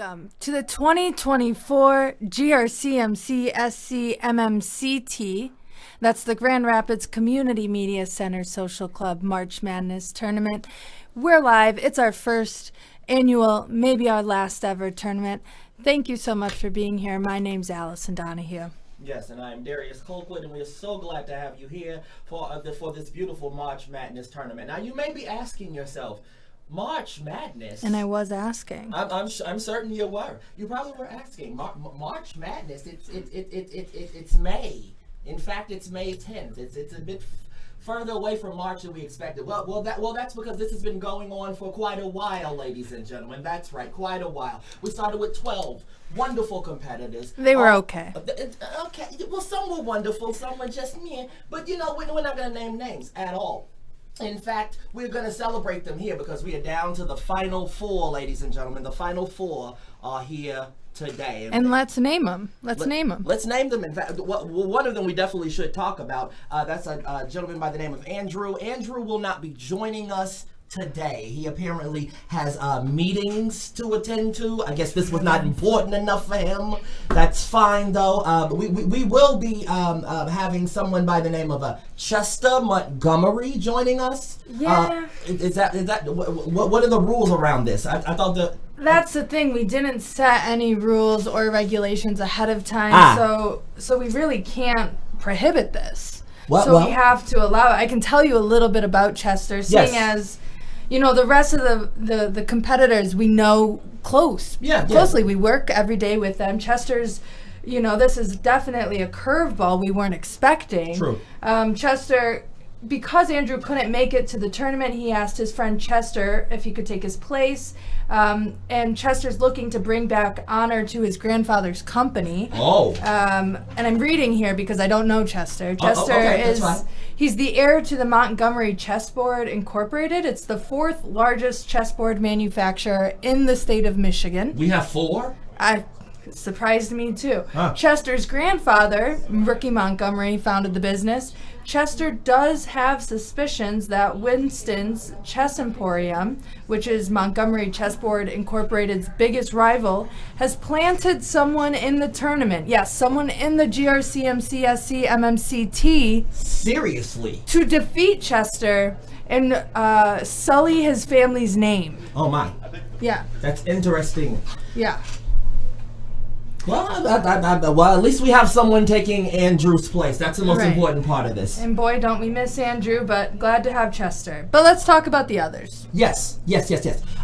Welcome to the 2024 GRCMCSCMMCT. That's the Grand Rapids Community Media Center Social Club March Madness Tournament. We're live. It's our first annual, maybe our last ever tournament. Thank you so much for being here. My name's Allison Donahue. Yes, and I'm Darius Colquitt, and we're so glad to have you here for this beautiful March Madness tournament. Now, you may be asking yourself, March Madness? And I was asking. I'm certain you were. You probably were asking. March Madness, it's May. In fact, it's May 10th. It's a bit further away from March than we expected. Well, that's because this has been going on for quite a while, ladies and gentlemen. That's right, quite a while. We started with 12 wonderful competitors. They were okay. Okay, well, some were wonderful, some were just meh. But you know, we're not going to name names at all. In fact, we're going to celebrate them here because we are down to the final four, ladies and gentlemen. The final four are here today. And let's name them. Let's name them. Let's name them. In fact, one of them we definitely should talk about. That's a gentleman by the name of Andrew. Andrew will not be joining us today. He apparently has meetings to attend to. I guess this was not important enough for him. That's fine though. We will be having someone by the name of Chester Montgomery joining us. Yeah. Is that what are the rules around this? I thought that. That's the thing. We didn't set any rules or regulations ahead of time, so we really can't prohibit this. We have to allow it. I can tell you a little bit about Chester, seeing as, you know, the rest of the competitors we know closely. We work every day with them. Chester's, you know, this is definitely a curveball we weren't expecting. True. Chester, because Andrew couldn't make it to the tournament, he asked his friend Chester if he could take his place. And Chester's looking to bring back honor to his grandfather's company. And I'm reading here because I don't know Chester. Chester he's the heir to the Montgomery Chessboard Incorporated. It's the fourth largest chessboard manufacturer in the state of Michigan. We have four? Surprised me too. Chester's grandfather, Ricky Montgomery, founded the business. Chester does have suspicions that Winston's Chess Emporium, which is Montgomery Chessboard Incorporated's biggest rival, has planted someone in the tournament. Yes, someone in the GRCMCSCMMCT. Seriously? To defeat Chester and sully his family's name. Oh my. Yeah. That's interesting. Yeah. Well, at least we have someone taking Andrew's place. That's the most important part of this. And boy, don't we miss Andrew, but glad to have Chester. But let's talk about the others. Yes.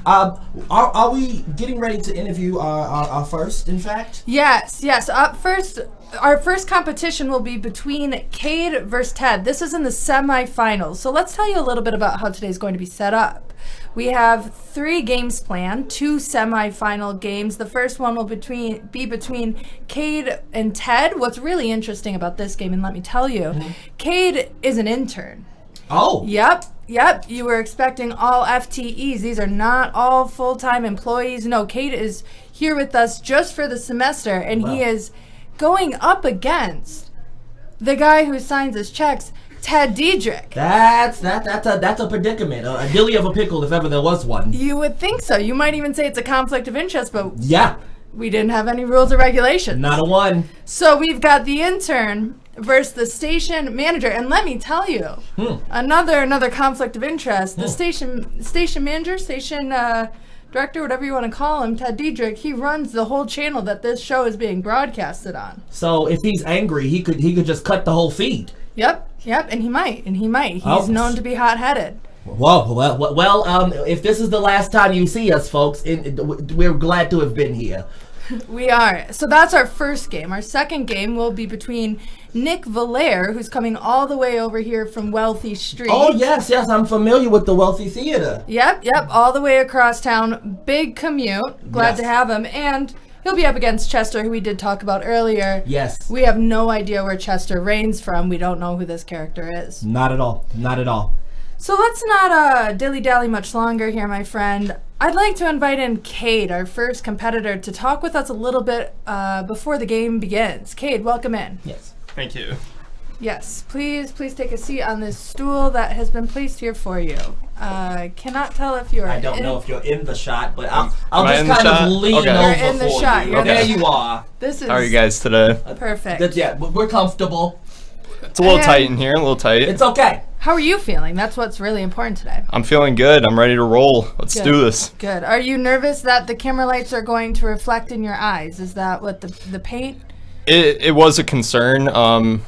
Are we getting ready to interview our first, in fact? Yes. Up first, our first competition will be between Cade versus Ted. This is in the semifinals. So let's tell you a little bit about how today's going to be set up. We have 3 games planned, 2 semifinal games. The first one will be between Cade and Ted. What's really interesting about this game, and let me tell you, Cade is an intern. Oh. Yep. You were expecting all FTEs. These are not all full-time employees. No, Cade is here with us just for the semester, and he is going up against the guy who signs his checks, Ted Diedrich. That's a predicament, a dilly of a pickle if ever there was one. You would think so. You might even say it's a conflict of interest, but we didn't have any rules or regulations. Not a one. So we've got the intern versus the station manager, and let me tell you, another conflict of interest. The station manager, director, whatever you want to call him, Ted Diedrich, he runs the whole channel that this show is being broadcasted on. So if he's angry, he could just cut the whole feed. Yep, and he might. He's known to be hot-headed. Well, if this is the last time you see us, folks, we're glad to have been here. We are. So that's our first game. Our second game will be between Nick Valaire, who's coming all the way over here from Wealthy Street. Oh, yes, I'm familiar with the Wealthy Theater. Yep, all the way across town. Big commute. Glad to have him. And he'll be up against Chester, who we did talk about earlier. Yes. We have no idea where Chester reigns from. We don't know who this character is. Not at all. So let's not dilly-dally much longer here, my friend. I'd like to invite in Cade, our first competitor, to talk with us a little bit before the game begins. Cade, welcome in. Yes. Thank you. Yes, please take a seat on this stool that has been placed here for you. Cannot tell if you are. I don't know if you're in the shot, but I'll Am I just in the kind shot? of lean Okay. over You're in the for shot. you. You're There in the you are. This is How are you guys today? perfect. Yeah, we're comfortable. It's a little And- tight in here, a little tight. It's okay. How are you feeling? That's what's really important today. I'm feeling good. I'm ready to roll. Let's Good. do this. Good. Are you nervous that the camera lights are going to reflect in your eyes? Is that what the paint? It was a concern.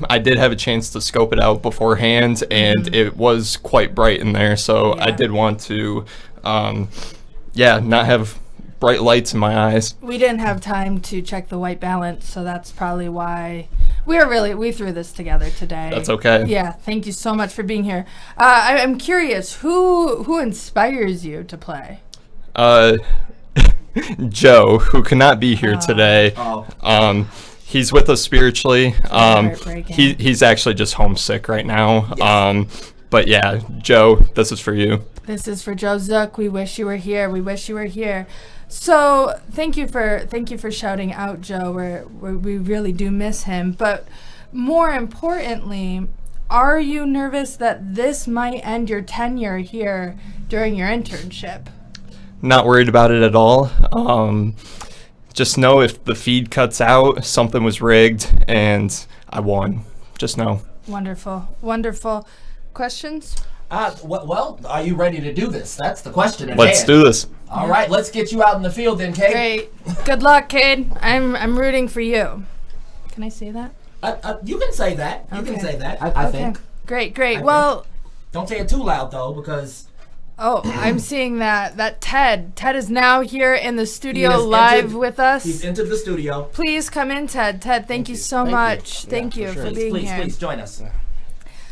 I did have a chance to scope it out beforehand, and it was quite bright in there. So I Yeah. did want to, not have bright lights in my eyes. We didn't have time to check the white balance, so that's probably why we threw this together today. That's okay. Yeah, thank you so much for being here. I'm curious, who inspires you to play? Joe, who cannot be here today. Oh. He's with us spiritually. Heartbreaking. He's actually just homesick right now. Yes. But yeah, Joe, this is for you. This is for Joe Zook. We wish you were here. We wish you were here. So thank you for shouting out Joe. We really do miss him. But more importantly, are you nervous that this might end your tenure here during your internship? Not worried about it at all. Just know if the feed cuts out, something was rigged, and I won. Just know. Wonderful, wonderful. Questions? Well, are you ready to do this? That's the question at Let's hand. do this. All right, let's get you out in the field then, Kate. Great. Good luck, Cade. I'm rooting for you. Can I say that? You can say that. You can Okay. say that. I think. Great. I Well, Don't say it too loud though, because I'm seeing that Ted is now here in the He studio has live entered- with us. he's entered the studio. Please come in, Ted. Thank you so Thank you. much. Yeah, Thank you for for sure. being Please, here. please join us.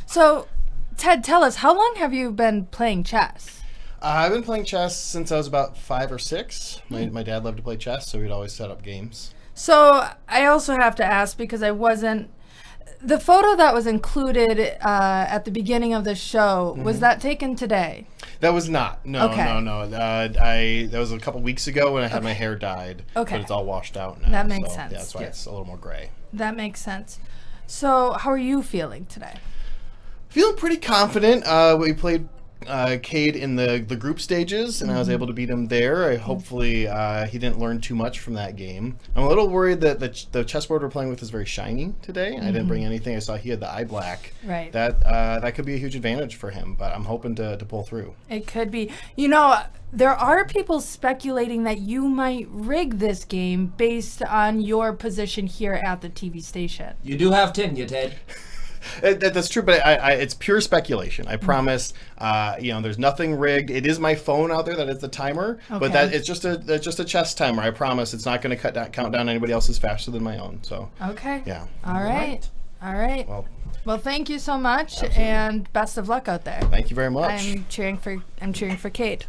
So, Ted, tell us, how long have you been playing chess? I've been playing chess since I was about 5 or 6. My dad loved to play chess, so we'd always set up games. So, I also have to ask because the photo that was included at the beginning of the show, was that taken today? That was not. No. That was a couple weeks ago when I had my hair dyed. Okay. But it's all washed out now. That makes so, sense. Yeah, that's why Yeah. it's a little more gray. That makes sense. So, how are you feeling today? Feeling pretty confident. We played Cade in the group stages, and I was able to beat him there. Hopefully, he didn't learn too much from that game. I'm a little worried that the chessboard we're playing with is very shiny today. I didn't bring anything. I saw he had the eye black. Right. That could be a huge advantage for him, but I'm hoping to pull through. It could be. There are people speculating that you might rig this game based on your position here at the TV station. You do have tenure, Ted. That's true, but it's pure speculation. I promise. There's nothing rigged. It is my phone out there that is the timer, but Okay. it's just a chess timer. I promise. It's not going to count down anybody else's faster than my own. So Okay. yeah. All right. Well, thank you so much, and best of luck out there. Thank you very much. I'm cheering for Kate.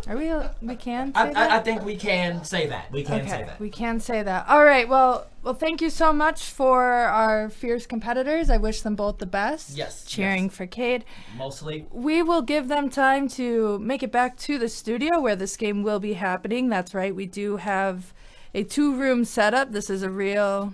Are we can say that? I think we can say that. We can say Okay, that. we can say that. All right. Well, thank you so much for our fierce competitors. I wish them both the best. Yes, Cheering yes. for Cade. Mostly. We will give them time to make it back to the studio where this game will be happening. That's right. We do have a 2-room setup. This is a real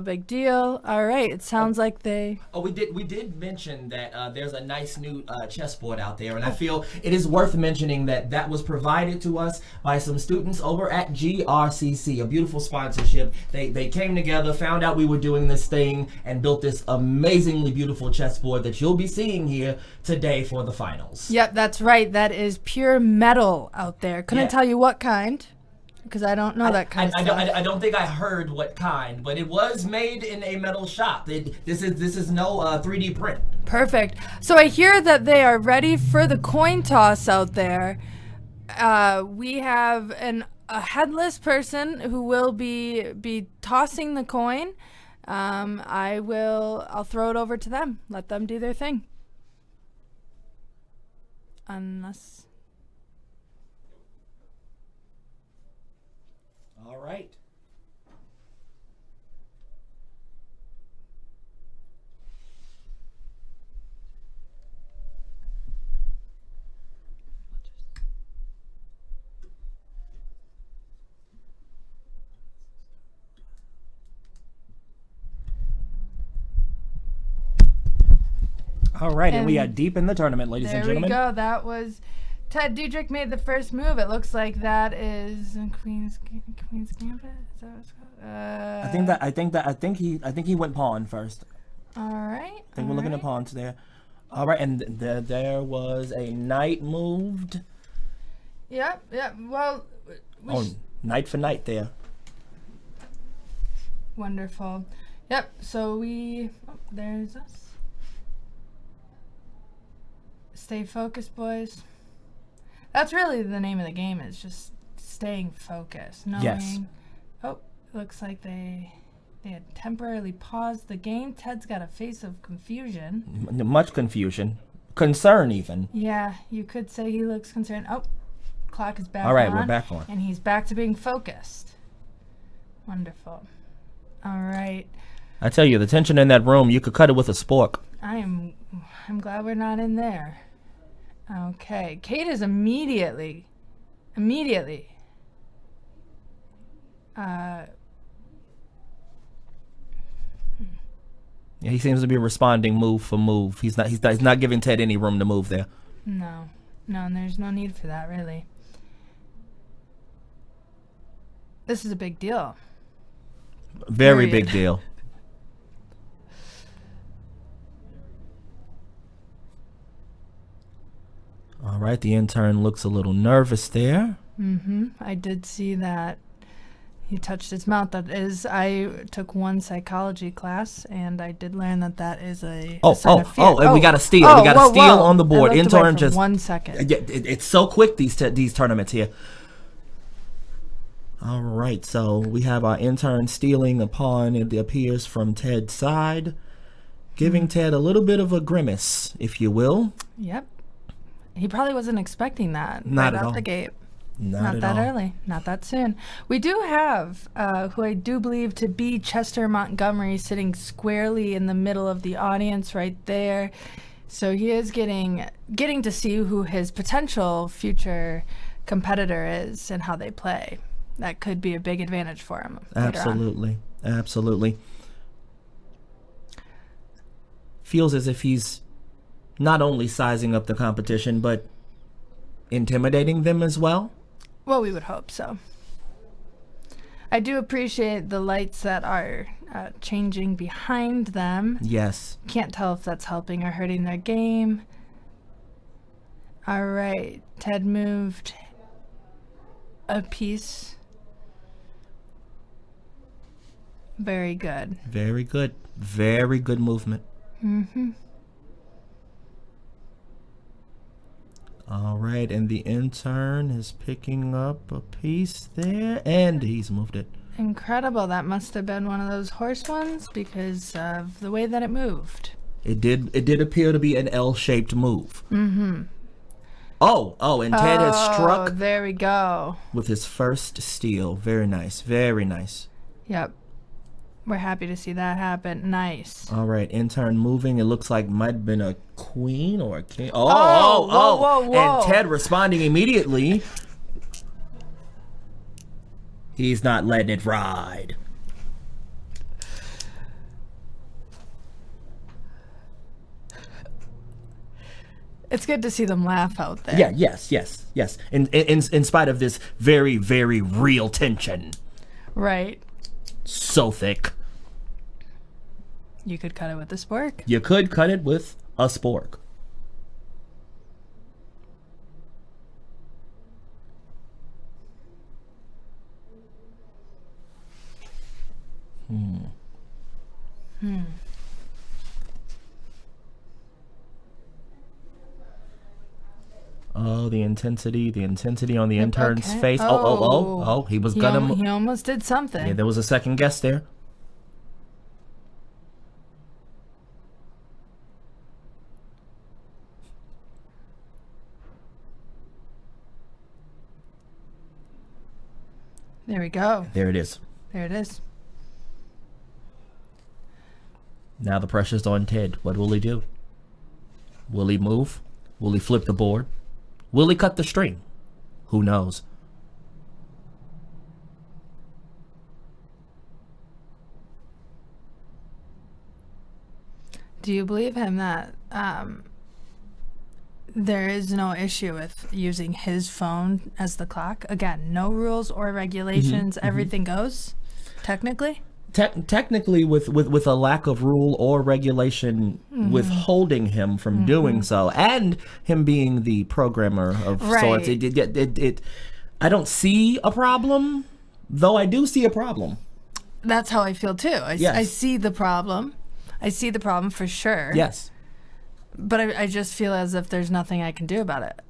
big deal. All right. It sounds like they. Oh, we did mention that there's a nice new chessboard out there, and I feel it is worth mentioning that was provided to us by some students over at GRCC, a beautiful sponsorship. They came together, found out we were doing this thing, and built this amazingly beautiful chessboard that you'll be seeing here today for the finals. Yep, that's right. That is pure metal out there. Couldn't Yeah. tell you what kind, because I don't know that kind of stuff. I don't think I heard what kind, but it was made in a metal shop. This is no 3D print. Perfect. So I hear that they are ready for the coin toss out there. We have a headless person who will be tossing the coin. I'll throw it over to them. Let them do their thing. Unless. All right. All right, and we are And deep in the tournament, ladies and There we gentlemen. go. That was Ted Diedrich made the first move. It looks like that is Queen's Gambit. Is that what it's called? I think he went pawn first. All right. I think we're looking at pawns there. All right, and there was a knight moved. Yep. Well, Knight for knight there. wonderful. Yep. So there's us. Stay focused, boys. That's really the name of the game, is just staying focused. Knowing, Yes. Oh, looks like they had temporarily paused the game. Ted's got a face of confusion. Much confusion. Concern, even. Yeah, you could say he looks concerned. Oh, clock is back on. All right, we're back on. And he's back to being focused. Wonderful. All right. I tell you, the tension in that room, you could cut it with a spork. I'm glad we're not in there. Okay. Kate is immediately. Yeah, he seems to be responding move for move. He's not giving Ted any room to move there. No, and there's no need for that, really. This is a big deal. Very Period. big deal. All right, the intern looks a little nervous there. I did see that. He touched his mouth. That is, I took one psychology class, and I did learn that is a sign of fear. And we got a steal. We got a steal on the board. I looked away Intern for just 1 second. Yeah, it's so quick, these tournaments here. All right, so we have our intern stealing a pawn. It appears from Ted's side, giving Ted a little bit of a grimace, if you will. Yep. He probably wasn't expecting that Not right at out all. the gate. Not at that all. early. Not that soon. We do have, who I do believe to be Chester Montgomery, sitting squarely in the middle of the audience right there. So he is getting to see who his potential future competitor is and how they play. That could be a big advantage for him later on. Absolutely. Feels as if he's not only sizing up the competition, but intimidating them as well. Well, we would hope so. I do appreciate the lights that are changing behind them. Yes. Can't tell if that's helping or hurting their game. All right. Ted moved a piece. Very good. Very good. Very good movement. All right, and the intern is picking up a piece there, and he's moved it. Incredible. That must have been one of those horse ones because of the way that it moved. It did appear to be an L-shaped move. Oh, and Ted has struck There we go. with his first steal. Very nice. Very nice. Yep. We're happy to see that happen. Nice. All right, intern moving. It looks like might have been a queen or a king. Whoa. And Ted responding immediately. He's not letting it ride. It's good to see them laugh out there. Yeah, yes. In spite of this very, very real tension. Right. So thick. You could cut it with a spork. You could cut it with a spork. Oh, the intensity on the intern's okay. face. Oh, he was gonna. He almost did something. Yeah, there was a second guess there. There we go. There it is. There it is. Now the pressure's on Ted. What will he do? Will he move? Will he flip the board? Will he cut the string? Who knows? Do you believe him that there is no issue with using his phone as the clock. Again, no rules or regulations. Everything goes, technically. Technically, with a lack of rule or regulation withholding him from doing so, and him being the programmer of sorts, I don't see a problem, though I do see a problem. That's how I feel too. I see the problem. I see the problem for sure. Yes. But I just feel as if there's nothing I can do about it.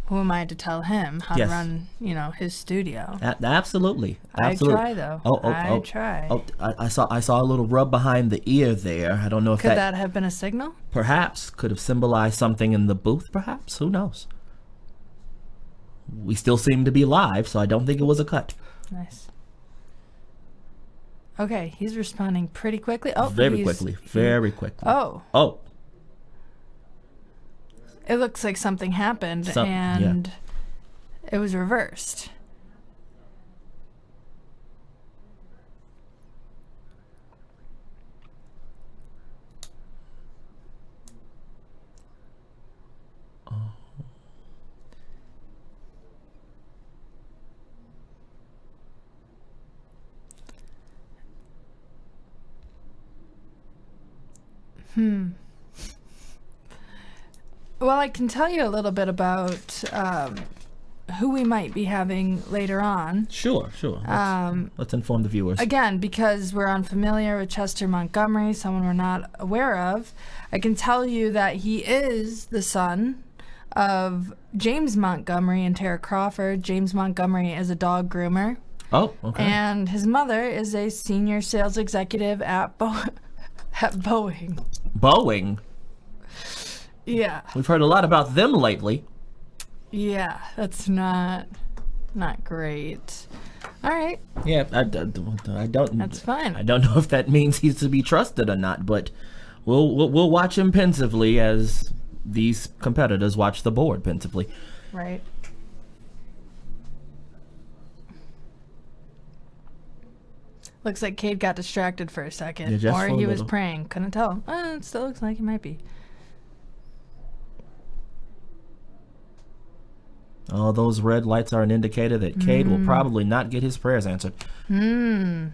Who am I to tell him how to run, his studio? Absolutely. I try though. I try. I saw a little rub behind the ear there. I don't know if could that have been a signal? Perhaps could have symbolized something in the booth. Perhaps, who knows? We still seem to be live, so I don't think it was a cut. Nice. Okay, he's responding pretty quickly. Oh, very quickly. Oh. It looks like something happened and it was reversed. Well, I can tell you a little bit about who we might be having later on. Sure. Let's inform the viewers. Again, because we're unfamiliar with Chester Montgomery, someone we're not aware of, I can tell you that he is the son of James Montgomery and Tara Crawford. James Montgomery is a dog groomer. Oh, okay. And his mother is a senior sales executive at Boeing. Boeing? Yeah. We've heard a lot about them lately. Yeah, that's not great. All right. Yeah, I don't. That's fine. I don't know if that means he's to be trusted or not, but we'll watch him pensively as these competitors watch the board pensively. Right. Looks like Cade got distracted for a second, or he was praying. Couldn't tell. It still looks like he might be. Oh, those red lights are an indicator that Cade will probably not get his prayers answered. Do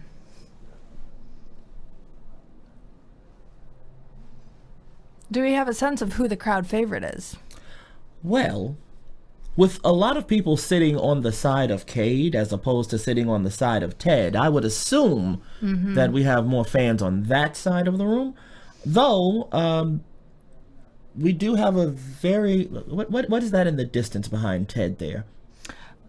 we have a sense of who the crowd favorite is? Well, with a lot of people sitting on the side of Cade as opposed to sitting on the side of Ted, I would assume that we have more fans on that side of the room. Though, we do have a very... What is that in the distance behind Ted there?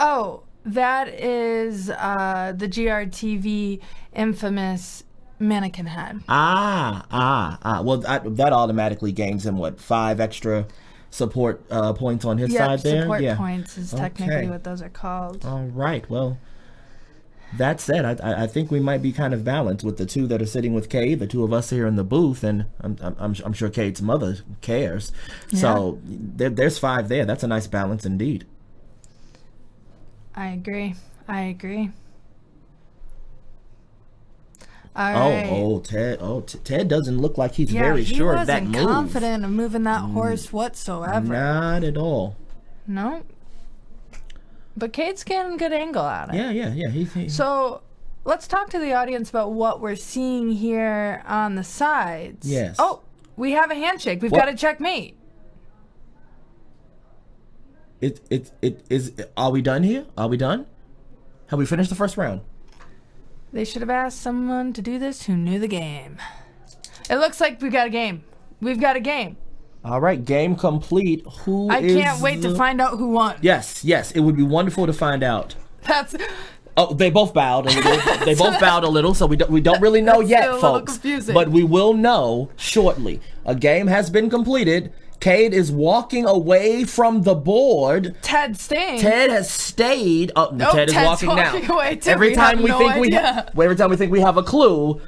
Oh, that is the GRTV infamous mannequin head. Well, that automatically gains him, 5 extra support points on his side there? Support points is technically what those are called. All right, well... That said, I think we might be kind of balanced with the 2 that are sitting with Cade, the 2 of us here in the booth, and I'm sure Cade's mother cares. Yeah. So there's 5 there. That's a nice balance indeed. I agree. All right. Ted doesn't look like he's very sure of that move. He wasn't confident of moving that horse whatsoever. Not at all. No. But Cade's getting a good angle at it. Yeah. So let's talk to the audience about what we're seeing here on the sides. Yes. Oh, we have a handshake. We've got a checkmate. Are we done here? Are we done? Have we finished the first round? They should have asked someone to do this who knew the game. It looks like we've got a game. All right, game complete. I can't wait to find out who won. Yes, it would be wonderful to find out. They both bowed a little. So we don't really know yet, folks. A little confusing. But we will know shortly. A game has been completed. Cade is walking away from the board. Ted staying. Ted has stayed. Ted is Ted's walking now. Away too. Every time we think we have a clue,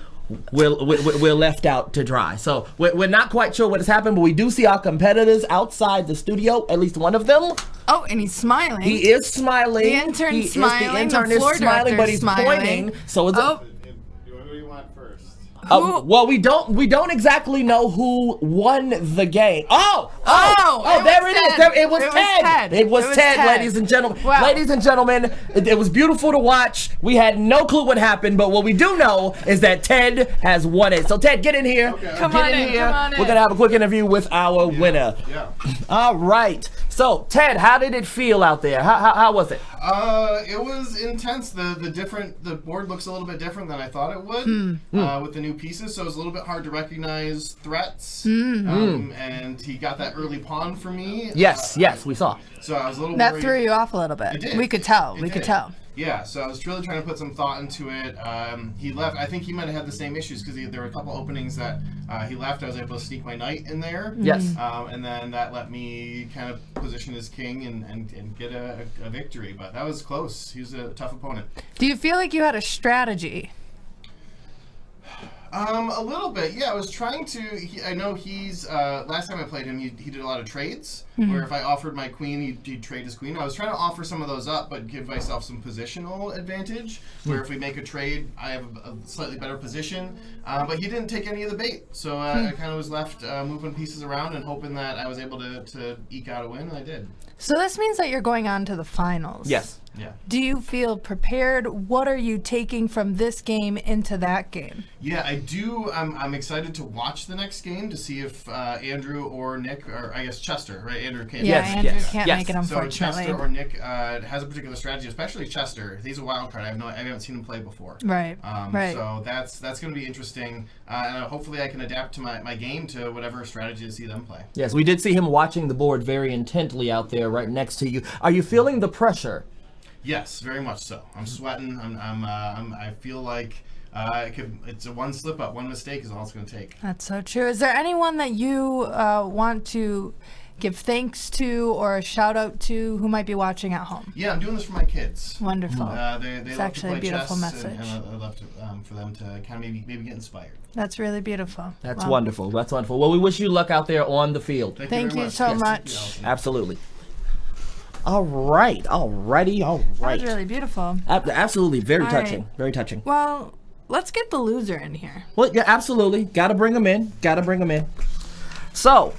we're left out to dry. So we're not quite sure what has happened, but we do see our competitors outside the studio, at least one of them. Oh, and he's smiling. He is smiling. The intern's smiling. The intern is smiling, but he's pointing. So it's Who do you want first? Well, we don't exactly know who won the game. Oh, There it is. It was Ted. It was Ted, ladies and gentlemen. Wow. Ladies and gentlemen, it was beautiful to watch. We had no clue what happened, but what we do know is that Ted has won it. So Ted, get in here. Come on in. We're gonna have a quick interview with our winner. Yeah. All right. So Ted, how did it feel out there? How was it? It was intense. The board looks a little bit different than I thought it would with the new pieces, so it was a little bit hard to recognize threats. And he got that early pawn for me. Yes, we saw. So I was a little That worried. threw you off a little bit. It did. We could tell. It did. Yeah, so I was really trying to put some thought into it. He left. I think he might have had the same issues because there were a couple openings that he left. I was able to sneak my knight in there. Yes. And then that let me kind of position as king and get a victory. But that was close. He was a tough opponent. Do you feel like you had a strategy? A little bit, yeah. I was trying to. I know he's. Last time I played him, he did a lot of trades. Where if I offered my queen, he'd trade his queen. I was trying to offer some of those up, but give myself some positional advantage. Where if we make a trade, I have a slightly better position. But he didn't take any of the bait, so I kind of was left moving pieces around and hoping that I was able to eke out a win, and I did. So this means that you're going on to the finals. Yes. Yeah. Do you feel prepared? What are you taking from this game into that game? Yeah, I do. I'm excited to watch the next game to see if Andrew or Nick, or I guess Chester, right? Andrew can't. Yeah, Yes, Andrew yes, can't yes. make it, So unfortunately. Chester or Nick has a particular strategy, especially Chester. He's a wild card. I haven't seen him play before. Right. Right. So that's going to be interesting. And hopefully I can adapt to my game to whatever strategy I see them play. Yes, we did see him watching the board very intently out there, right next to you. Are you feeling the pressure? Yes, very much so. I'm sweating. I feel like it's a one slip up, one mistake is all it's going to take. That's so true. Is there anyone that you want to give thanks to or a shout out to who might be watching at home? Yeah, I'm doing this for my kids. Wonderful. They It's love actually to a play beautiful chess, message. and I'd love to, for them to kind of maybe get inspired. That's really beautiful. That's Wow. wonderful. That's wonderful. Well, we wish you luck out there on the field. Thank very you so Yes, much. thank you, Allison. Absolutely. All right. Alrighty. All right. That's really beautiful. Absolutely. Very All touching. right. Very touching. Well, let's get the loser in here. Well, yeah, absolutely. Gotta bring them in. So,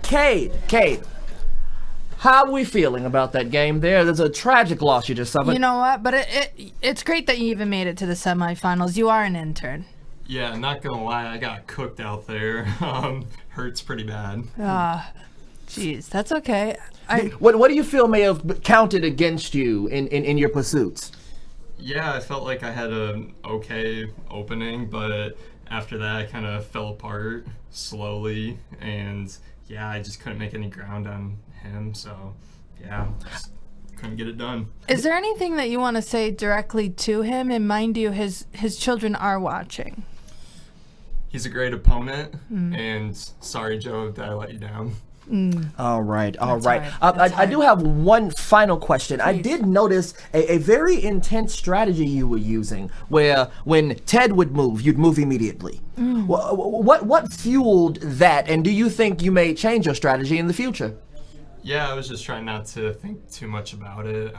Cade, how are we feeling about that game there? There's a tragic loss you just suffered. You know what? But it's great that you even made it to the semifinals. You are an intern. Yeah, not gonna lie, I got cooked out there. Hurts pretty bad. Jeez, that's okay. What do you feel may have counted against you in your pursuits? Yeah, I felt like I had an okay opening, but after that I kind of fell apart slowly, and yeah, I just couldn't make any ground on him, so yeah, just couldn't get it done. Is there anything that you want to say directly to him? And mind you, his children are watching. He's a great opponent, and sorry, Joe, that I let you down. All right. That's all right. I do have one final question. I did notice a very intense strategy you were using, where when Ted would move, you'd move immediately. What fueled that, and do you think you may change your strategy in the future? Yeah, I was just trying not to think too much about it.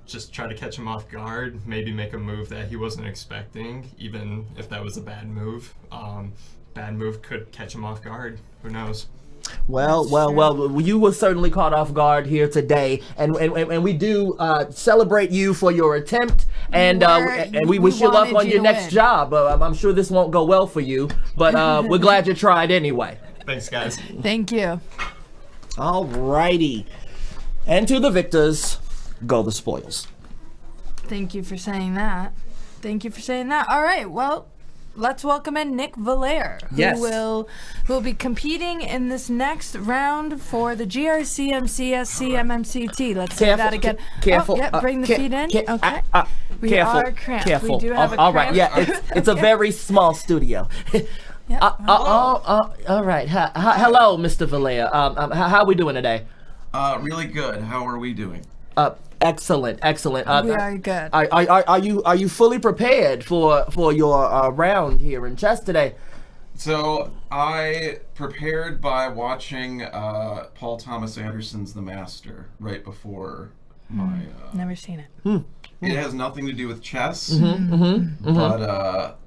Just try to catch him off guard, maybe make a move that he wasn't expecting, even if that was a bad move. Bad move could catch him off guard. Who knows? Well, you were certainly caught off guard here today, and we do celebrate you for your attempt, and we wish you luck wanted on you your to next win. job. I'm sure this won't go well for you, but we're glad you tried anyway. Thanks, guys. Thank you. Alrighty, and to the victors go the spoils. Thank you for saying that. All right, well, let's welcome in Nick Valaire, who Yes. will be competing in this next round for the GRCMCSCMMCT. Let's say that again. Careful. Oh, yep, bring the feet in. Okay. We Careful. are cramped. Careful. We do have a all right. cramp. Yeah, it's a very small studio. Yep. All right. Hello, Mr. Valaire. How are we doing today? Really good. How are we doing? Excellent. We are good. Are you fully prepared for your round here in chess today? So I prepared by watching Paul Thomas Anderson's The Master right before my. Never seen it. It has nothing to do with chess, but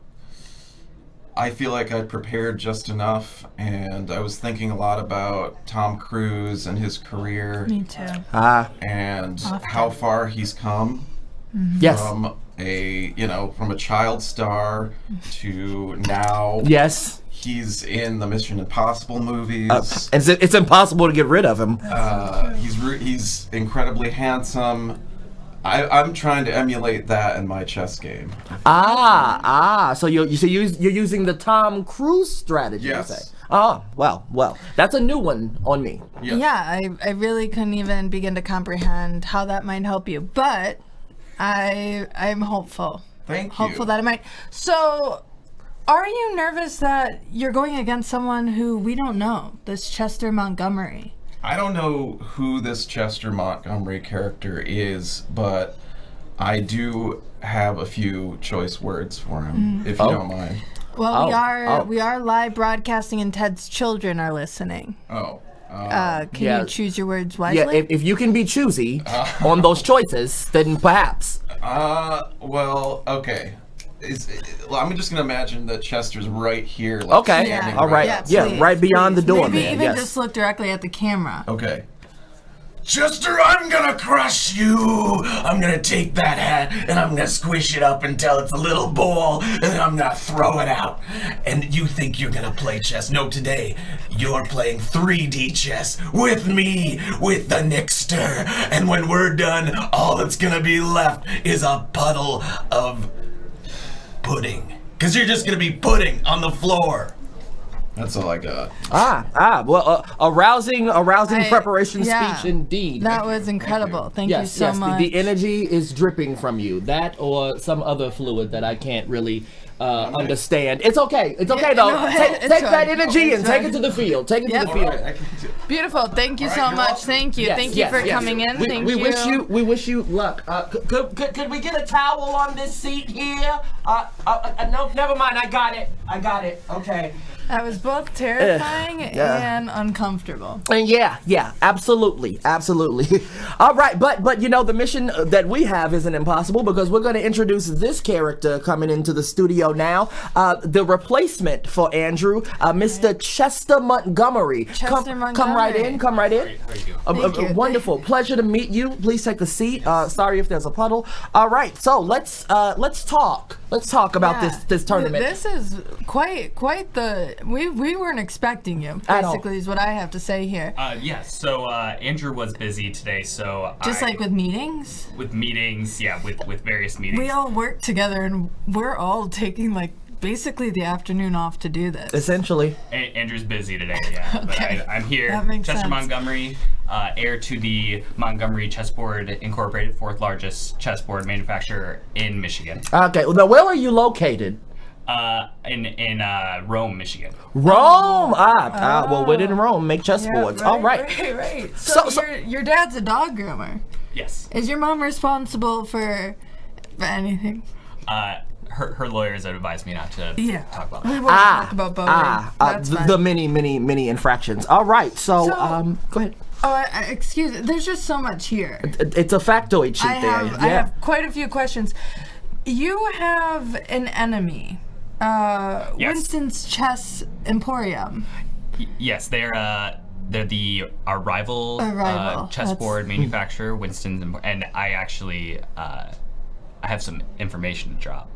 I feel like I prepared just enough, and I was thinking a lot about Tom Cruise and his career. Me too. And how far he's come. Yes. From a child star to now. Yes. He's in the Mission Impossible movies. And it's impossible to get rid of him. He's incredibly handsome. I'm trying to emulate that in my chess game. So you're using the Tom Cruise strategy. Yes. You say. Oh, well, that's a new one on me. Yes. Yeah, I really couldn't even begin to comprehend how that might help you, but I'm hopeful. Thank you. Hopeful that it might. So, are you nervous that you're going against someone who we don't know, this Chester Montgomery? I don't know who this Chester Montgomery character is, but I do have a few choice words for him, if you don't mind. Well, we are live broadcasting, and Ted's children are listening. Can you choose your words wisely? Yeah, if you can be choosy on those choices, then perhaps. Well, okay. I'm just gonna imagine that Chester's right here. Okay. Standing All right. Yeah, right beyond the door. Maybe man. even Yes. just look directly at the camera. Okay. Chester, I'm gonna crush you. I'm gonna take that hat and I'm gonna squish it up until it's a little ball, and then I'm gonna throw it out. And you think you're gonna play chess? No, today you're playing 3D chess with me, with the Nixter. And when we're done, all that's gonna be left is a puddle of pudding. Cause you're just gonna be pudding on the floor. That's all I got. Well, a rousing preparation speech indeed. That was incredible. Thank you so much. The energy is dripping from you. That or some other fluid that I can't really understand. It's okay. It's okay though. No, take it's that fine. energy and It's take fine. it to the field. Take it to the field. Beautiful. Thank you so you're much. welcome. Thank you. Yes, Thank you for coming in. We wish you luck. Could we get a towel on this seat here? No, never mind. I got it. Okay. That was both terrifying and uncomfortable. And yeah, absolutely. All right, but you know the mission that we have isn't impossible because we're going to introduce this character coming into the studio now, the replacement for Andrew, Mr. Chester Montgomery. Come right in. How are you doing? Thank you. Wonderful, pleasure to meet you. Please take a seat. Sorry if there's a puddle. All right, so let's talk. Let's talk about this tournament. This is quite the. We weren't expecting you. At all. Basically, is what I have to say here. Yes. So Andrew was busy today, so Just like with meetings. with meetings, with various meetings. We all work together, and we're all taking basically the afternoon off to do this. Essentially. Andrew's busy today, yeah. Okay. But I'm here. That makes Chester sense. Montgomery, heir to the Montgomery Chessboard Incorporated, fourth largest chessboard manufacturer in Michigan. Okay, well, now where are you located? In Rome, Michigan. Rome. Well, when in Rome, make chessboards. All right. Right. So- your dad's a dog groomer. Yes. Is your mom responsible for anything? Her lawyers have advised me not to talk about We that. won't talk about boating. That's fine. The many infractions. All right. So go ahead. Oh, excuse me. There's just so much here. It's a factoid sheet I have quite a few questions. You have an enemy, Yes. Winston's Chess Emporium. Yes, they're our rival, chessboard manufacturer, Winston's, and I actually I have some information to drop.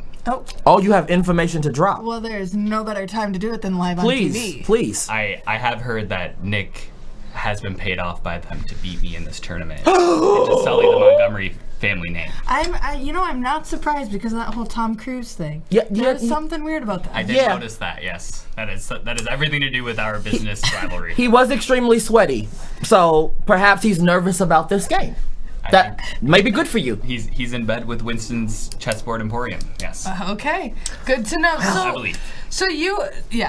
Oh, you have information to drop. Well, there's no better time to do it than live on TV. Please. I have heard that Nick has been paid off by them to beat me in this tournament and to sully the Montgomery family name. I'm not surprised because of that whole Tom Cruise thing. There's something weird about that. I did notice that. Yes, that is everything to do with our business rivalry. He was extremely sweaty, so perhaps he's nervous about this game. That may be good for you. He's in bed with Winston's Chessboard Emporium. Yes. Okay, good to know. So, I believe. So you,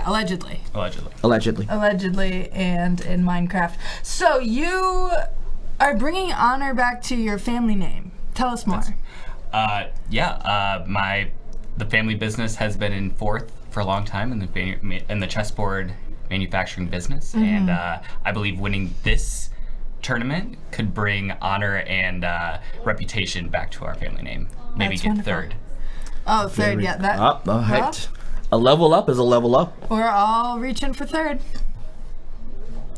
allegedly. Allegedly, and in Minecraft. So you are bringing honor back to your family name. Tell us more. The family business has been in fourth for a long time in the chessboard manufacturing business, and I believe winning this tournament could bring honor and reputation back to our family name. Maybe That's get wonderful. third. Oh, third, yeah. That. all right. A level up is a level up. We're all reaching for third.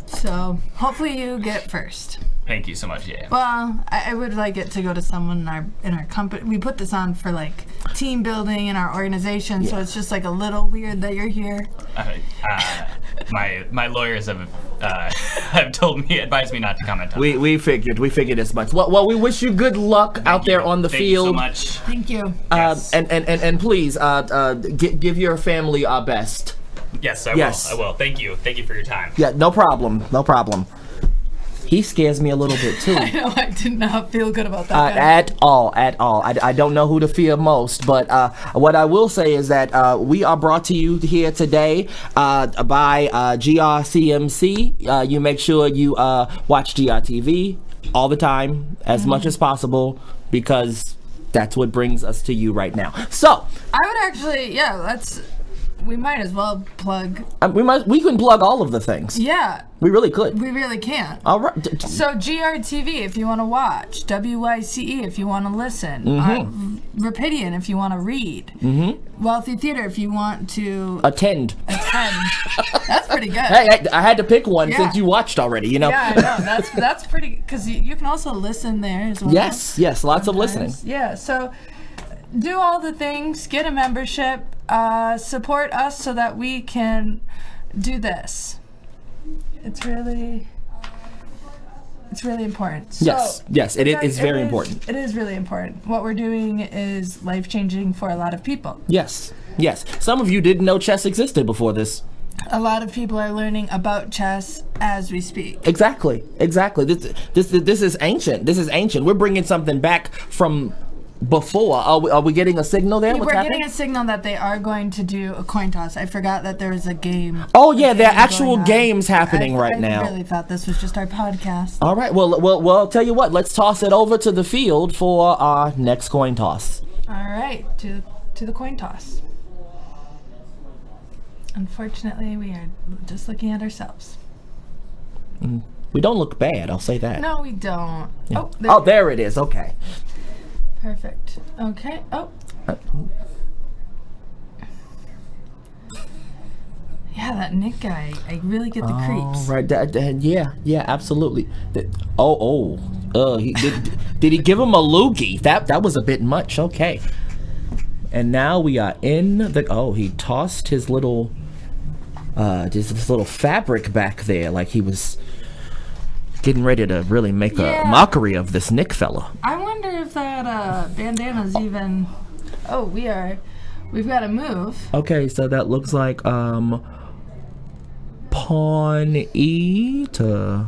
So hopefully you get first. Thank you so much, yeah. Well, I would like it to go to someone in our company. We put this on for like team building in our organization, so it's just like a little weird that you're here. My lawyers have advised me not to comment on that. We figured as much. Well, we wish you good luck out there on the Thank field. you so much. Thank you. Yes. And please give your family our best. Yes, I Yes. will. Thank you for your time. Yeah, no problem. He scares me a little bit too. I know, I did not feel good about that guy. At all. I don't know who to fear most, but what I will say is that we are brought to you here today by GRCMC. You make sure you watch GRTV all the time, as much as possible, because that's what brings us to you right now. So, I would actually, we might as well plug. we can plug all of the things. Yeah, We really could. we really can. All right. So GRTV if you want to watch, WYCE if you want to listen, Rapidian if you want to read, Wealthy Theater if you want to Attend. That's pretty good. Hey, I had to pick one Yeah. since you watched already, you know? Yeah, I know. That's pretty, because you can also listen there as well. Yes, lots of listening. Yeah, so do all the things, get a membership, support us so that we can do this. It's really important. So, Yes, it is very important. It is really important. What we're doing is life-changing for a lot of people. Yes. Some of you didn't know chess existed before this. A lot of people are learning about chess as we speak. Exactly. This is ancient. We're bringing something back from before. Are we getting a signal there? What's We're happening? getting a signal that they are going to do a coin toss. I forgot that there was a game. Oh yeah, there are game actual going on. games happening right now. I really thought this was just our podcast. All right. Well. I'll tell you what. Let's toss it over to the field for our next coin toss. All right, to the coin toss. Unfortunately, we are just looking at ourselves. We don't look bad. I'll say that. No, we don't. Yeah. Oh, There it is. Okay. Perfect. Okay. Oh. Yeah, that Nick guy. I really get the creeps. Right. Yeah. Absolutely. Did he give him a loogie? That was a bit much. Okay. And now we are in the. Oh, he tossed his little. This little fabric back there, like he was getting ready to really make a mockery of this Nick fella. I wonder if that bandana's even. Oh, we've got to move. Okay, so that looks like pawn E to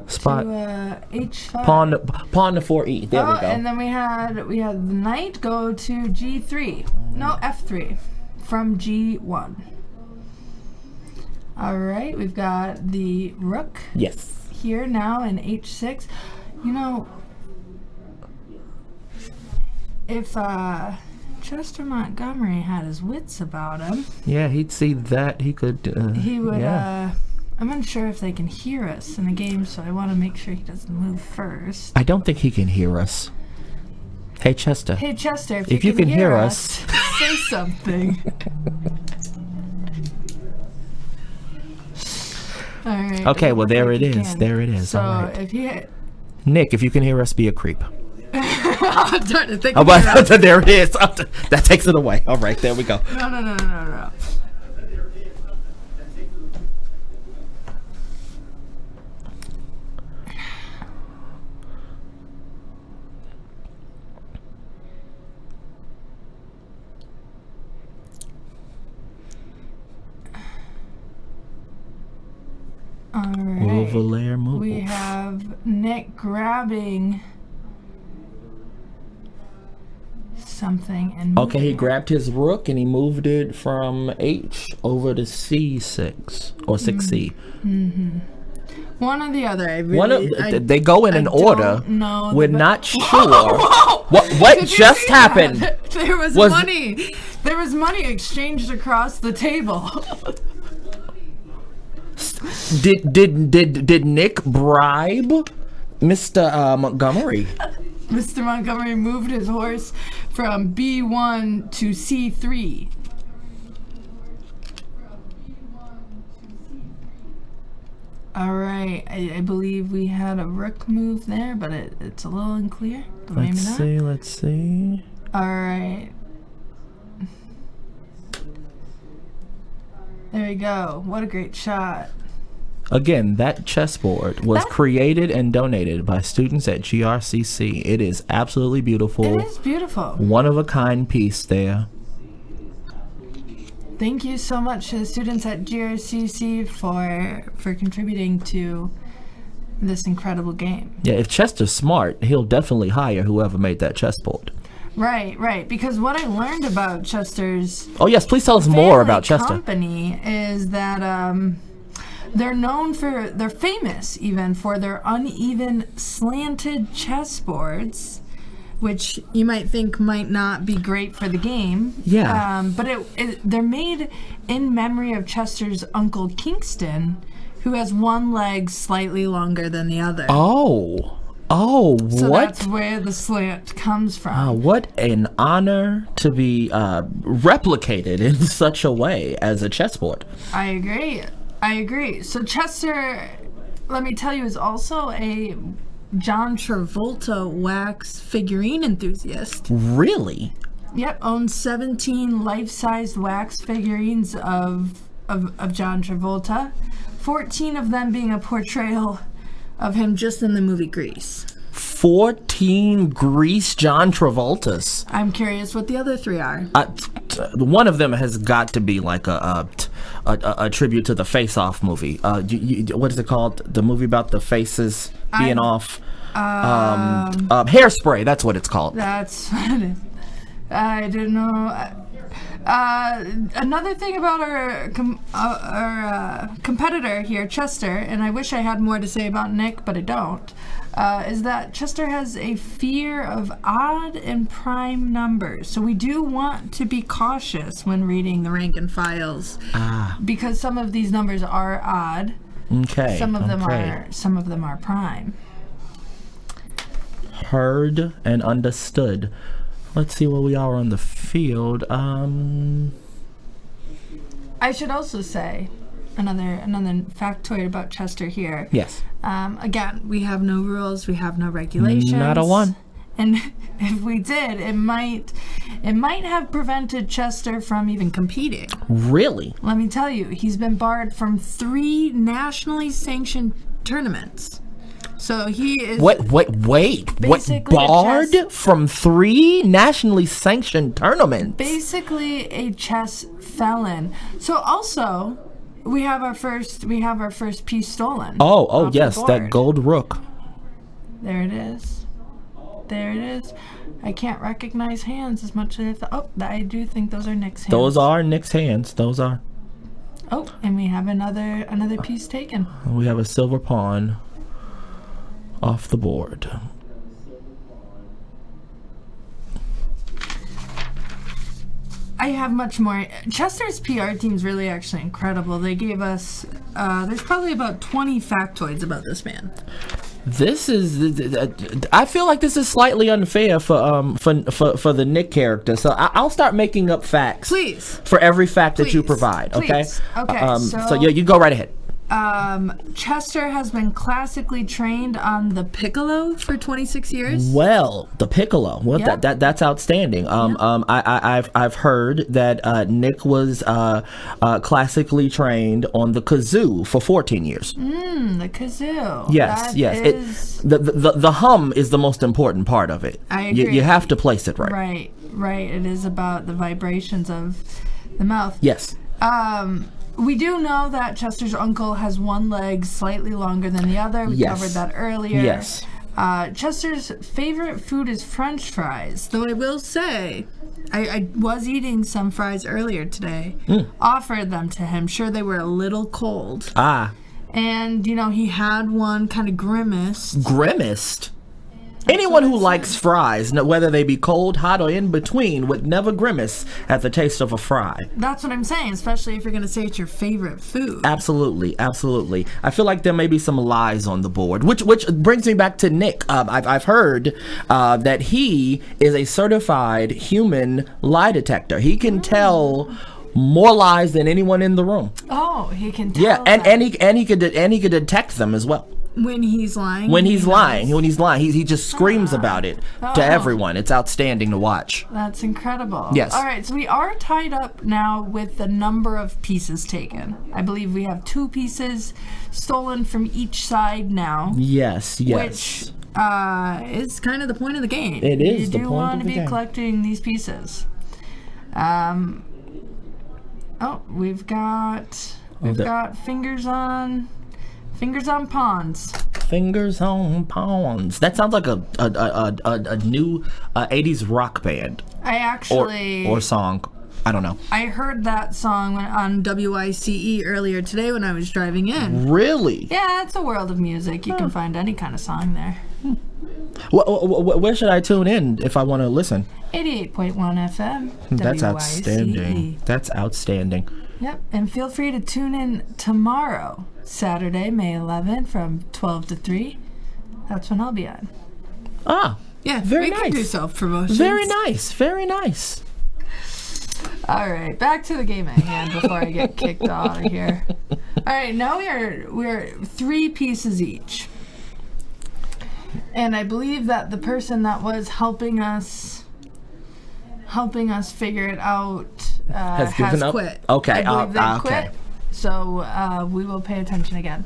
spot to H5. pawn to 4E. There we go. And then we had the knight go to G3. No, F3 from G1. All right, we've got the rook. Yes. Here now in H6. You know, if Chester Montgomery had his wits about him, Yeah, he'd see that. He could. he would. Yeah. I'm unsure if they can hear us in the game, so I want to make sure he doesn't move first. I don't think he can hear us. Hey, Chester. Hey, Chester, If you can hear us. say something. All right. Okay, well, there it You is. can. There it is. So All right. if he, Nick, if you can hear us, be a creep. I'm trying to think. Oh, of but it. there it is. That takes it away. All right, there we go. No. All right. Overlayer We have Nick grabbing something and Okay, he moving it. grabbed his rook and he moved it from H over to C6 or 6C. One or the other. I really, One of they go in an order. No, We're not sure. Whoa! What Did you just see happened? that? There was money. There was money exchanged across the table. Did Nick bribe Mr. Montgomery? Mr. Montgomery moved his horse from B1 to C3. All right. I believe we had a rook move there, but it's a little unclear. But maybe not. Let's see. All right. There you go. What a great shot. Again, that chessboard was created and donated by students at GRCC. It is absolutely beautiful. It is beautiful. One of a kind piece there. Thank you so much to the students at GRCC for contributing to this incredible game. Yeah, if Chester's smart, he'll definitely hire whoever made that chessboard. Right. Because what I learned about Chester's Oh yes, please tell us more about Chester. company is that they're famous even for their uneven slanted chessboards, which you might think might not be great for the game. Yeah. But they're made in memory of Chester's uncle Kingston, who has one leg slightly longer than the other. So what? That's where the slant comes from. What an honor to be replicated in such a way as a chessboard. I agree. So Chester, let me tell you, is also a John Travolta wax figurine enthusiast. Really? Yep, owns 17 life-sized wax figurines of John Travolta, 14 of them being a portrayal of him just in the movie Grease. 14 Grease John Travoltas. I'm curious what the other 3 are. One of them has got to be like a tribute to the Face Off movie. What is it called? The movie about the faces being off. Hairspray. That's what it's called. That's what it is. I don't know. Another thing about our competitor here, Chester, and I wish I had more to say about Nick, but I don't, is that Chester has a fear of odd and prime numbers. So we do want to be cautious when reading the rank and files, because some of these numbers are odd. Okay. Some of them are prime. Heard and understood. Let's see where we are on the field. I should also say another factoid about Chester here. Yes. Again, we have no rules, we have no regulations. Not a one. And if we did, it might have prevented Chester from even competing. Really? Let me tell you, he's been barred from 3 nationally sanctioned tournaments. So he is barred from 3 nationally sanctioned tournaments. Basically a chess felon. So also we have our first piece stolen. Oh yes, that gold rook. There it is. I can't recognize hands as much as I thought. Oh, I do think those are Nick's hands. Those are Nick's hands. Those are. Oh, and we have another piece taken. We have a silver pawn off the board. I have much more. Chester's PR team's really actually incredible. They gave us, there's probably about 20 factoids about this man. This is, I feel like this is slightly unfair for the Nick character. So I'll start making up facts. Please. For every fact that you provide. Okay. Please. Okay. So you go right ahead. Chester has been classically trained on the piccolo for 26 years. Well, the piccolo. Well, Yep. that's outstanding. I've heard that Nick was classically trained on the kazoo for 14 years. The kazoo. Yes, That yes. is- The hum is the most important part of it. I agree. You have to place it right. Right. It is about the vibrations of the mouth. Yes. We do know that Chester's uncle has one leg slightly longer than the other. We covered that earlier. Yes. Chester's favorite food is French fries, though I will say, I was eating some fries earlier today. Offered them to him. Sure, they were a little cold. And, he had one kind of grimaced. Grimaced? Anyone who likes fries, whether they be cold, hot, or in between, would never grimace at the taste of a fry. That's what I'm saying, especially if you're going to say it's your favorite food. Absolutely. I feel like there may be some lies on the board, which brings me back to Nick. I've heard that he is a certified human lie detector. He can tell more lies than anyone in the room. Oh, he can tell. Yeah, that and he could detect them as well. when he's lying. When he's lying, he just screams about it to everyone. It's outstanding to watch. That's incredible. Yes. All right, so we are tied up now with the number of pieces taken. I believe we have 2 pieces stolen from each side now. Yes. Which is kind of the point of the game. It is you the do point want of to the be game. collecting these pieces. We've got fingers on pawns. Fingers on pawns. That sounds like a new 80s rock band I actually or song. I don't know. I heard that song on WICE earlier today when I was driving in. Really? Yeah, it's a world of music. You can find any kind of song there. Where should I tune in if I want to listen? 88.1 FM. That's WICE. outstanding. That's outstanding. Yep, and feel free to tune in tomorrow, Saturday, May 11th, from 12 to 3. That's when I'll be on. Ah, Yeah, very we can do nice. self-promotions. Very nice. Very nice. All right, back to the game at hand before I get kicked out of here. All right, now we're 3 pieces each. And I believe that the person that was helping us figure it out Has given up? quit. Okay, I believe they okay. quit. So we will pay attention again.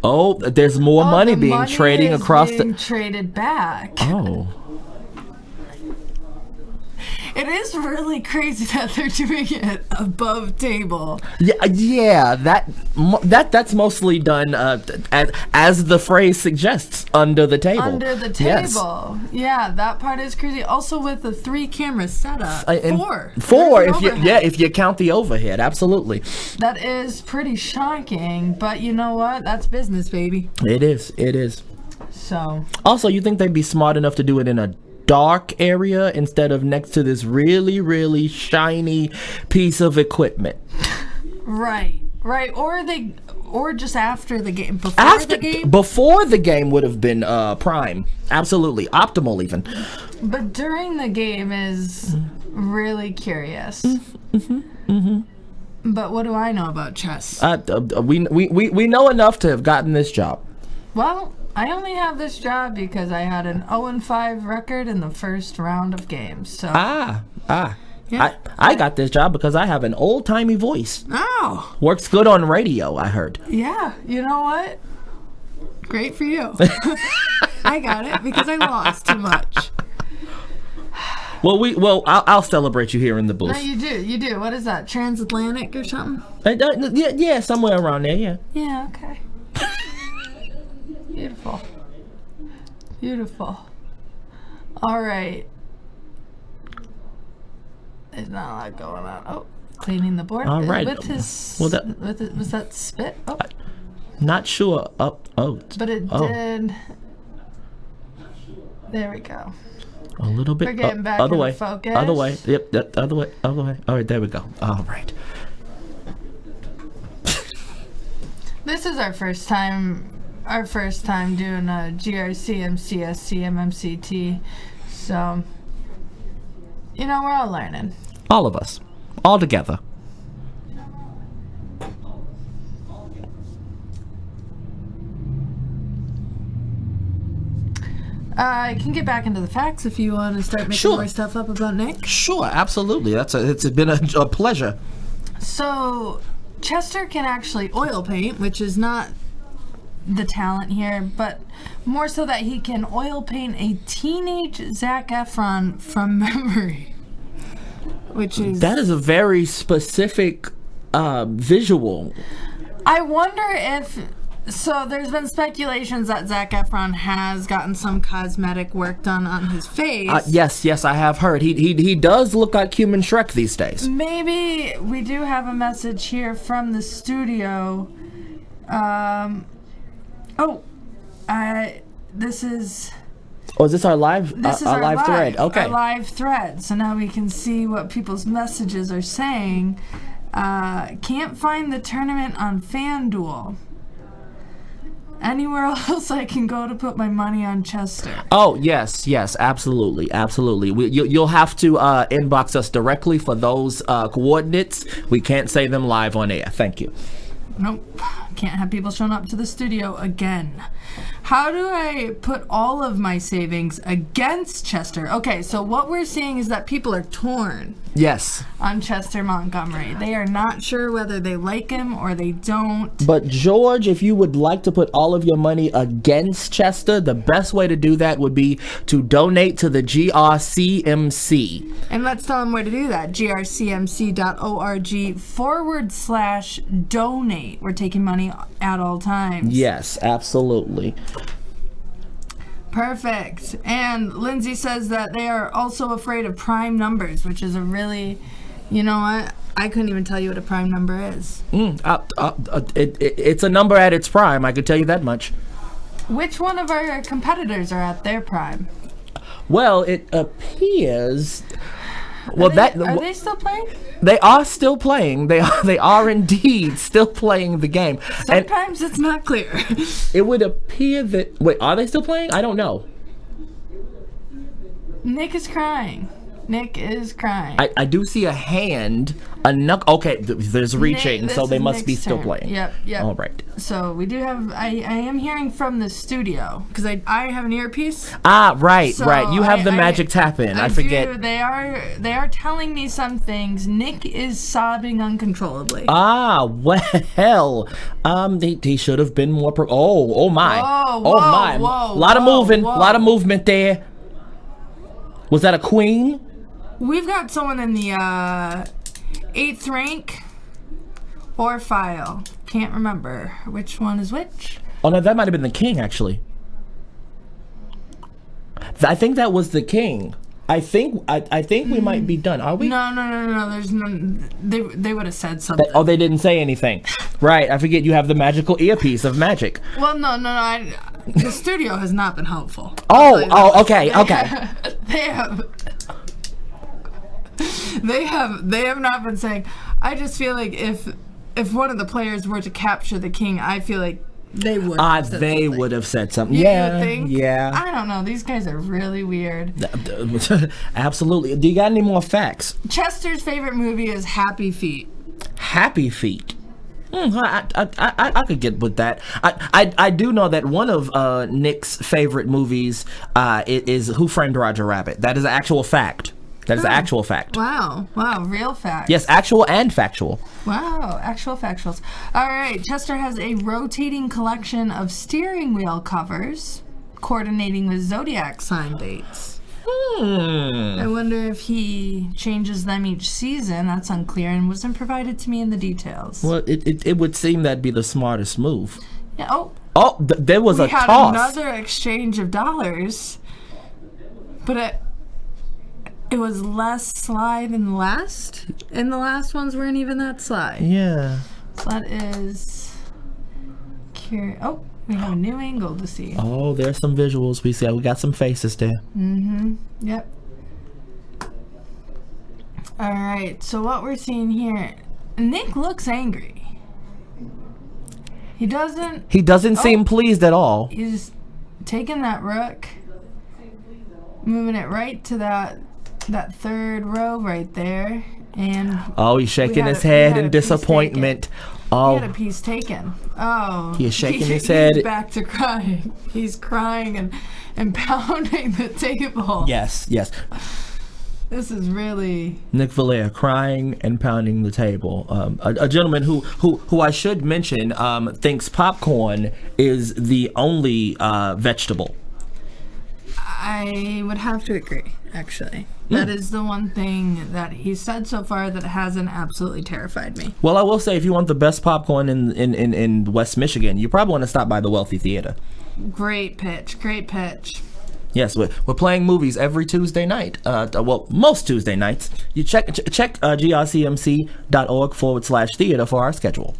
Oh, there's more money the being money trading is across being traded back. Oh. It is really crazy that they're doing it above table. Yeah, that's mostly done as the phrase suggests, under the table. Under the Yes. table. Yeah, that part is crazy. Also with the 3 camera setup. And 4. Four There's an overhead. if you count the overhead, absolutely. That is pretty shocking, but you know what? That's business, baby. It is. So, Also, you think they'd be smart enough to do it in a dark area instead of next to this really, really shiny piece of equipment? right. Or just after the game. Before the game would have been prime. Absolutely. Optimal even. But during the game is really curious. But what do I know about chess? We know enough to have gotten this job. Well, I only have this job because I had an 0-5 record in the first round of games. So yeah. I got this job because I have an old-timey voice. Oh, Works good on radio, I heard. yeah. You know what? Great for you. I got it because I lost too much. Well, I'll celebrate you here in the booth. No, you do. What is that? Transatlantic or something? Yeah, somewhere around there, yeah. Yeah, okay. Beautiful. All right. There's not a lot going on. Oh, cleaning the board. All right. Was that spit? Oh, Not sure. but it did. There we go. A little bit. We're getting back other into way. focus. Other way. Yep. Other way. All right. There we go. All right. This is our first time doing a GRCMCSCMMCT. So, we're all learning. All of us. All together. I can get back into the facts if you want to start making Sure. more stuff up about Nick. Sure, absolutely. It's been a pleasure. So, Chester can actually oil paint, which is not the talent here, but more so that he can oil paint a teenage Zac Efron from memory. That is a very specific visual. I wonder if... So there's been speculations that Zac Efron has gotten some cosmetic work done on his face. Yes, I have heard. He does look like human Shrek these days. Maybe we do have a message here from the studio. This is... Oh, is this our live? This is our live thread. Okay. Our live thread. So now we can see what people's messages are saying. Can't find the tournament on FanDuel. anywhere else I can go to put my money on Chester? Oh, yes, absolutely. You'll have to inbox us directly for those coordinates. We can't say them live on air. Thank you. Nope. Can't have people showing up to the studio again. How do I put all of my savings against Chester? Okay, so what we're seeing is that people are torn Yes. on Chester Montgomery. They are not sure whether they like him or they don't. But George, if you would like to put all of your money against Chester, the best way to do that would be to donate to the GRCMC. And let's tell them where to do that. grcmc.org/donate. We're taking money at all times. Yes, absolutely. Perfect. And Lindsay says that they are also afraid of prime numbers, which is a really, you know what? I couldn't even tell you what a prime number is. It's a number at its prime, I could tell you that much. Which one of our competitors are at their prime? Well, it appears... Well, Are they still playing? They are still playing. They are indeed still playing the game. Sometimes it's not clear. It would appear that... Wait, are they still playing? I don't know. Nick is crying. I do see a hand, a knuckle. Okay, there's reaching, so they must be Nick's still turn. playing. Yep. All right. So we do have. I am hearing from the studio because I have an earpiece. Right. So You have the magic tap in. I forget. Do. They are telling me some things. Nick is sobbing uncontrollably. Well. He should have been more. Oh my. Whoa, My. whoa, Lot of moving. whoa. Lot of movement there. Was that a queen? We've got someone in the 8th rank or file. Can't remember which one is which. Oh no, that might have been the king actually. I think that was the king. I think we might be done. Are we? No. There's none. They would have said something. Oh, they didn't say anything. Right. I forget you have the magical earpiece of magic. Well, no. The studio has not been helpful. Okay. They have not been saying. I just feel like if one of the players were to capture the king, I feel like they would. They would have said something. You Yeah. think? Yeah. I don't know. These guys are really weird. Absolutely. Do you got any more facts? Chester's favorite movie is Happy Feet. Happy Feet. I could get with that. I do know that one of Nick's favorite movies is Who Framed Roger Rabbit. That is an actual fact. That is an actual fact. Wow, real fact. Yes, actual and factual. Wow, actual factuals. All right, Chester has a rotating collection of steering wheel covers, coordinating with zodiac sign dates. I wonder if he changes them each season. That's unclear and wasn't provided to me in the details. Well, it would seem that'd be the smartest move. Yeah. There was a We had toss. another exchange of dollars, but it was less sly than the last, and the last ones weren't even that sly. Yeah. So that is curious. Oh, we have a new angle to see. Oh, there's some visuals we see. We got some faces there. Yep. All right. So what we're seeing here, Nick looks angry. He doesn't seem pleased at all. He's taking that rook, moving it right to that third row right there, and he's shaking his we head had in a piece disappointment. he had a piece taken. He's shaking his head. He's back to crying. He's crying and pounding the table. Yes. This is really Nick Valaire crying and pounding the table. A gentleman who I should mention thinks popcorn is the only vegetable. I would have to agree, actually. That is the one thing that he said so far that hasn't absolutely terrified me. Well, I will say, if you want the best popcorn in West Michigan, you probably want to stop by the Wealthy Theater. Great pitch. Yes, we're playing movies every Tuesday night. Most Tuesday nights. You check grcmc.org/theater for our schedule.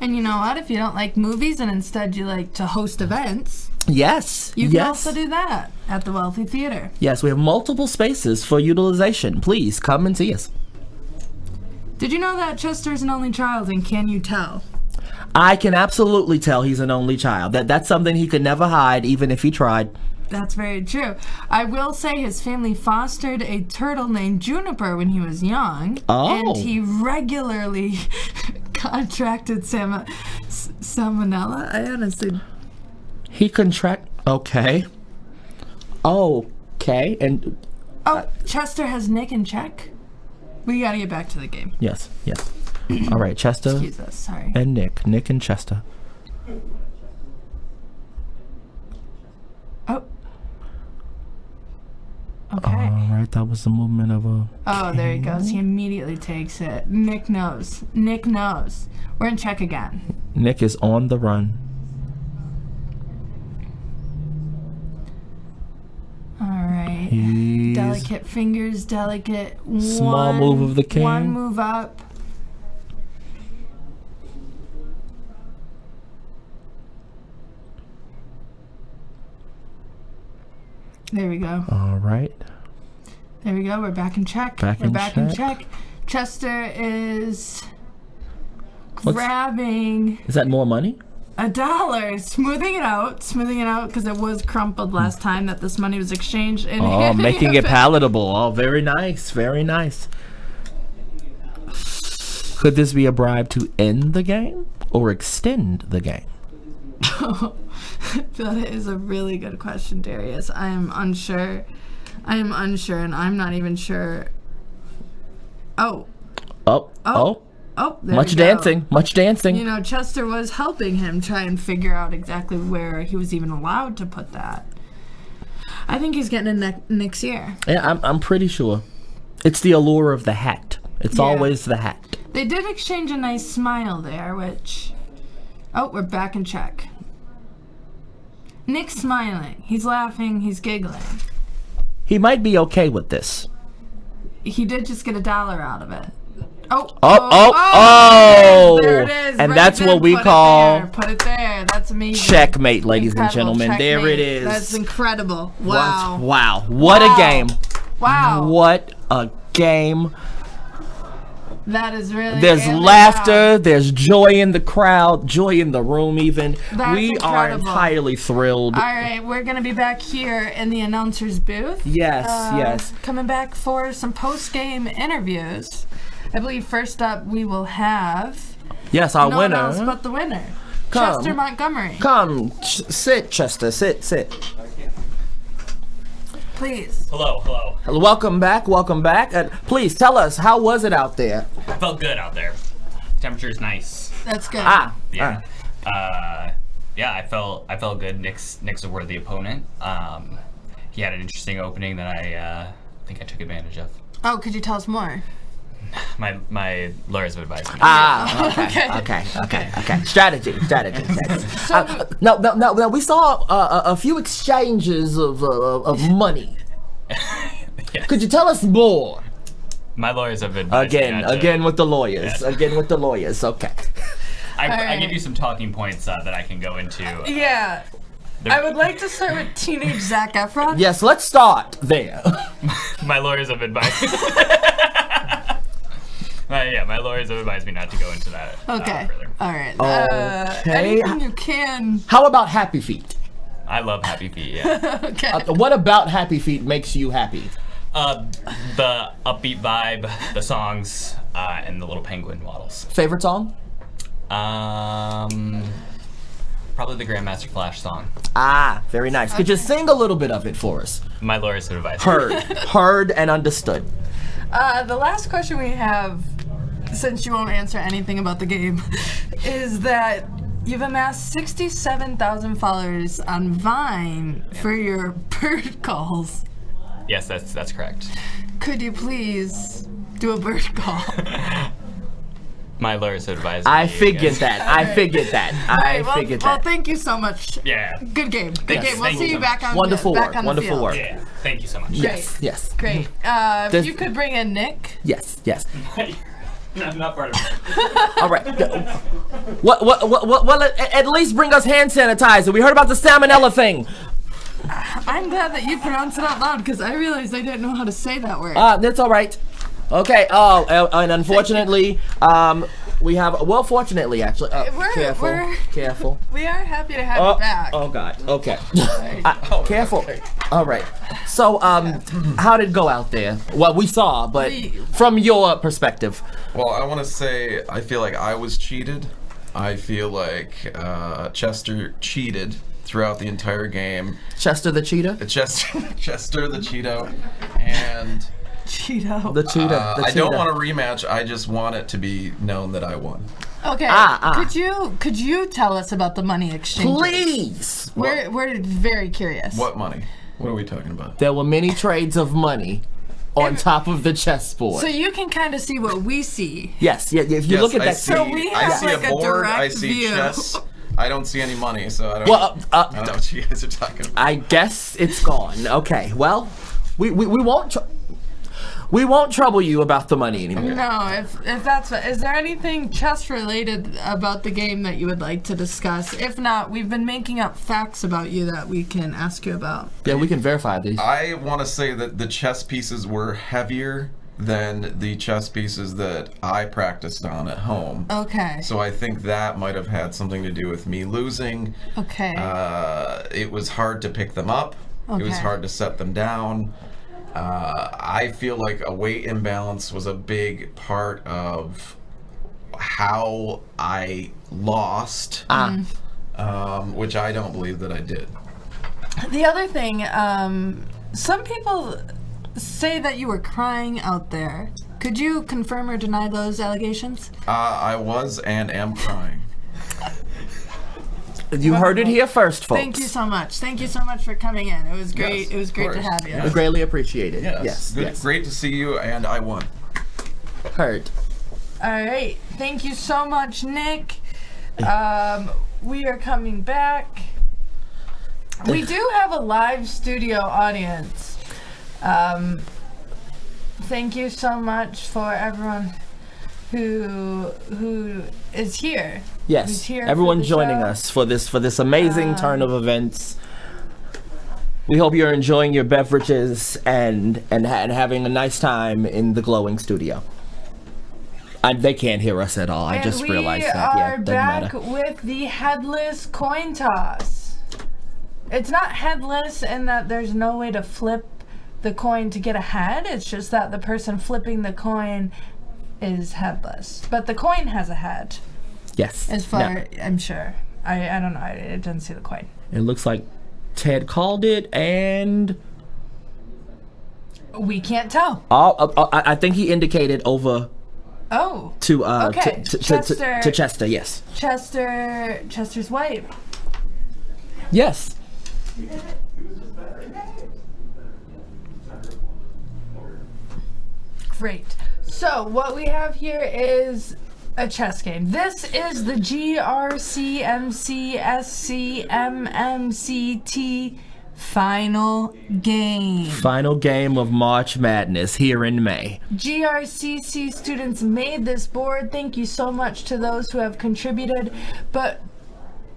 And you know what? If you don't like movies and instead you like to host events, yes, you can also do that at the Wealthy Theater. Yes, we have multiple spaces for utilization. Please come and see us. Did you know that Chester is an only child, and can you tell? I can absolutely tell he's an only child. That's something he could never hide, even if he tried. That's very true. I will say his family fostered a turtle named Juniper when he was young. Oh. And he regularly contracted salmonella. I honestly... He okay. Okay, and... Chester has Nick in check. We gotta get back to the game. Yes. All right, Chester Excuse us, sorry. and Nick and Chester. Oh. Okay. All right, that was the movement of a... Oh, there he goes. He immediately takes it. Nick knows. We're in check again. Nick is on the run. All right. He's... Delicate fingers, delicate. Small move of the king. One move up. There we go. All right. There we go. We're back in check. We're back in check. Chester is grabbing Is that more money? $1, smoothing it out because it was crumpled last time that this money was exchanged. And Oh, making it palatable. Oh, very nice. Very nice. Could this be a bribe to end the game or extend the game? That is a really good question, Darius. I am unsure, and I'm not even sure. Oh, there Much we go. dancing. Much dancing. You know, Chester was helping him try and figure out exactly where he was even allowed to put that. I think he's getting a Nick's ear. Yeah, I'm pretty sure. It's the allure of the hat. It's always the hat. They did exchange a nice smile there, which... Oh, we're back in check. Nick's smiling. He's laughing. He's giggling. He might be okay with this. He did just get $1 out of it. Oh! There it is. And Right that's there. what we Put call... it there. Put it there. That's amazing. Checkmate, ladies and Incredible. gentlemen. There it Checkmate. is. That's incredible. Wow. Wow. What a game. Wow. What a game. That is really... There's and laughter. There's joy in the crowd. Joy in the room even. That's we are incredible. entirely thrilled. All right. We're going to be back here in the announcer's booth. Yes. Coming back for some post-game interviews. I believe first up we will have... Yes, our no one winner. else but the winner. Come. Chester Montgomery. Come. Sit, Chester. Sit. Please. Hello. Welcome back. Please tell us, how was it out there? Felt good out there. Temperature's nice. That's good. Yeah. Yeah, I felt good. Nick's a worthy opponent. He had an interesting opening that I think I took advantage of. Oh, could you tell us more? My lawyers have advised me. Okay. Strategy. No, we saw a few exchanges of money. Yes. Could you tell us more? My lawyers have advised me not to- Again with the lawyers. Yes. Again with the lawyers. Okay. I give you some talking points that I can go into. Yeah. I would like to start with teenage Zac Efron. Yes, let's start there. My lawyers have advised me. My lawyers have advised me not to go into that Okay. further. All right. Okay. Anything you can. How about Happy Feet? I love Happy Feet, yeah. Okay. What about Happy Feet makes you happy? The upbeat vibe, the songs, and the little penguin waddles. Favorite song? Probably the Grandmaster Flash song. Very nice. Could you sing a little bit of it for us? My lawyers have advised me. Heard and understood. The last question we have, since you won't answer anything about the game, is that you've amassed 67,000 followers on Vine for your bird calls. Yes, that's correct. Could you please do a bird call? My lawyers have advised me. I figured that. Well, thank you so much. Yeah. Good game. Good game. We'll thank see you you so back on Wonderful back work. on the Wonderful field. work. Yeah. Thank you so much. Yes. Great. If you could bring in Nick. Yes. I'm not part of it. All right. Well, at least bring us hand sanitizer. We heard about the salmonella thing. I'm glad that you pronounced it out loud because I realized I didn't know how to say that word. That's all right. Okay. And unfortunately, We have, well, fortunately, actually. We're- Careful. We are happy to have you back. Oh, God. Okay. Careful. All right. So, how did it go out there? Well, we saw, but from your perspective. Well, I want to say I feel like I was cheated. I feel like Chester cheated throughout the entire game. Chester the cheetah? Chester the Cheeto. And Cheeto. The cheetah. I don't want a rematch. I just want it to be known that I won. Okay. Could you tell us about the money exchange? Please! We're very curious. What money? What are we talking about? There were many trades of money on top of the chessboard. So you can kind of see what we see. Yes, yeah. If you look at that, I see like a a board. direct I see view. chess. I don't see any money, so I don't. Well, I don't know what you guys are talking about. I guess it's gone. Okay. Well, we won't. We won't trouble you about the money anymore. No, if that's what, is there anything chess related about the game that you would like to discuss? If not, we've been making up facts about you that we can ask you about. Yeah, we can verify these. I want to say that the chess pieces were heavier than the chess pieces that I practiced on at home. Okay. So I think that might have had something to do with me losing. Okay. It was hard to pick them up. It was Okay. hard to set them down. I feel like a weight imbalance was a big part of how I lost, which I don't believe that I did. The other thing, some people say that you were crying out there. Could you confirm or deny those allegations? I was and am crying. You heard it here first, folks. Thank you so much. Thank you so much for coming in. It was great. Yes, it was of great to course. have you. We greatly appreciate it. Yes. Yes. Great to see you, and I won. Heard. All right. Thank you so much, Nick. We are coming back. We do have a live studio audience. Thank you so much for everyone who is here. Who's Yes. here for Everyone the joining show. us for this amazing turn of events. We hope you're enjoying your beverages and having a nice time in the glowing studio. They can't hear us at all. I just realized that. Yeah, We it are doesn't back matter. with the headless coin toss. It's not headless in that there's no way to flip the coin to get a head. It's just that the person flipping the coin is headless. But the coin has a head, Yes. as far Now, I'm sure. I don't know. I didn't see the coin. it looks like Ted called it, and We can't tell. I think he indicated over Oh, to Okay, to Chester. Chester. Yes. Chester's wife. Yes. Great. So what we have here is a chess game. This is the GRCMCSCMMCT final game. Final game of March Madness here in May. GRCC students made this board. Thank you so much to those who have contributed. But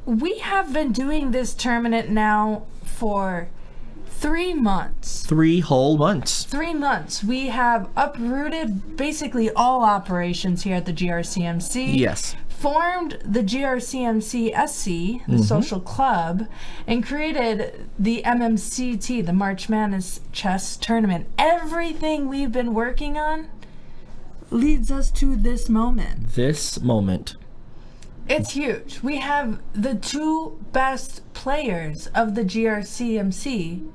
we have been doing this tournament now for 3 months. 3 whole months. 3 months. We have uprooted basically all operations here at the GRCMC. Yes. Formed the GRCMCSC, the social club, and created the MMCT, the March Madness Chess Tournament. Everything we've been working on leads us to this moment. This moment. It's huge. We have the 2 best players of the GRCMC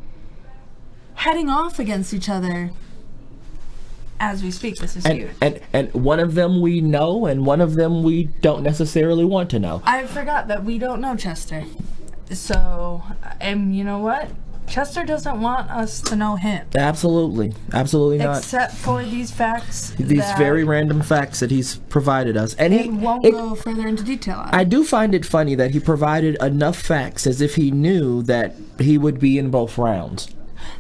heading off against each other as we speak. This is huge. And one of them we know, and one of them we don't necessarily want to know. I forgot that we don't know Chester. So, and you know what? Chester doesn't want us to know him. Absolutely. Absolutely not. Except for these facts. These that very random facts that he's provided us. And it won't go further into detail on. I do find it funny that he provided enough facts as if he knew that he would be in both rounds.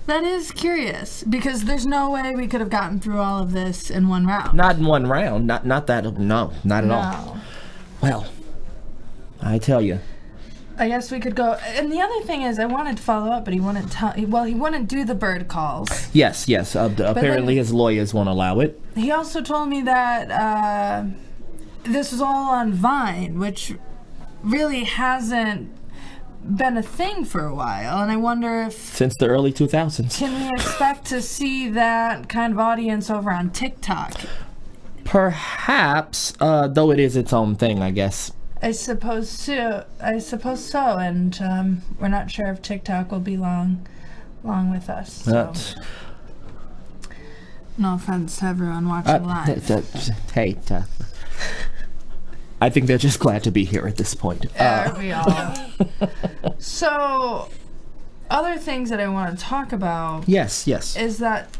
That is curious, because there's no way we could have gotten through all of this in one round. Not in one round. Not that. No, not at all. No. Well, I tell you. I guess we could go. And the other thing is, I wanted to follow up, but he wouldn't tell. Well, he wouldn't do the bird calls. Yes. Apparently his lawyers won't allow it. He also told me that this was all on Vine, which really hasn't been a thing for a while, and I wonder if Since the early 2000s. can we expect to see that kind of audience over on TikTok? Perhaps, though it is its own thing, I guess. I suppose so. And we're not sure if TikTok will be long with us. So. No offense to everyone watching live. Hey, I think they're just glad to be here at this point. Aren't we all? So, other things that I want to talk about Yes. is that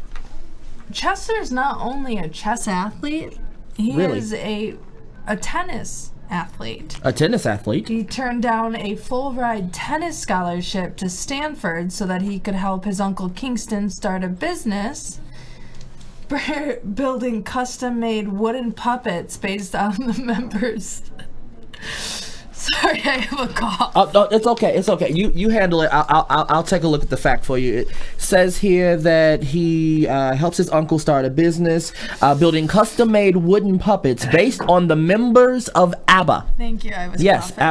Chester's not only a chess athlete, he Really? is a tennis athlete. A tennis athlete. He turned down a full ride tennis scholarship to Stanford so that he could help his uncle Kingston start a business building custom-made wooden puppets based on the members. Sorry, I have a cough. No, it's okay. It's okay. You handle it. I'll take a look at the fact for you. It says here that he helps his uncle start a business building custom-made wooden puppets based on the members of ABBA. Thank you. I was Yes, coughing.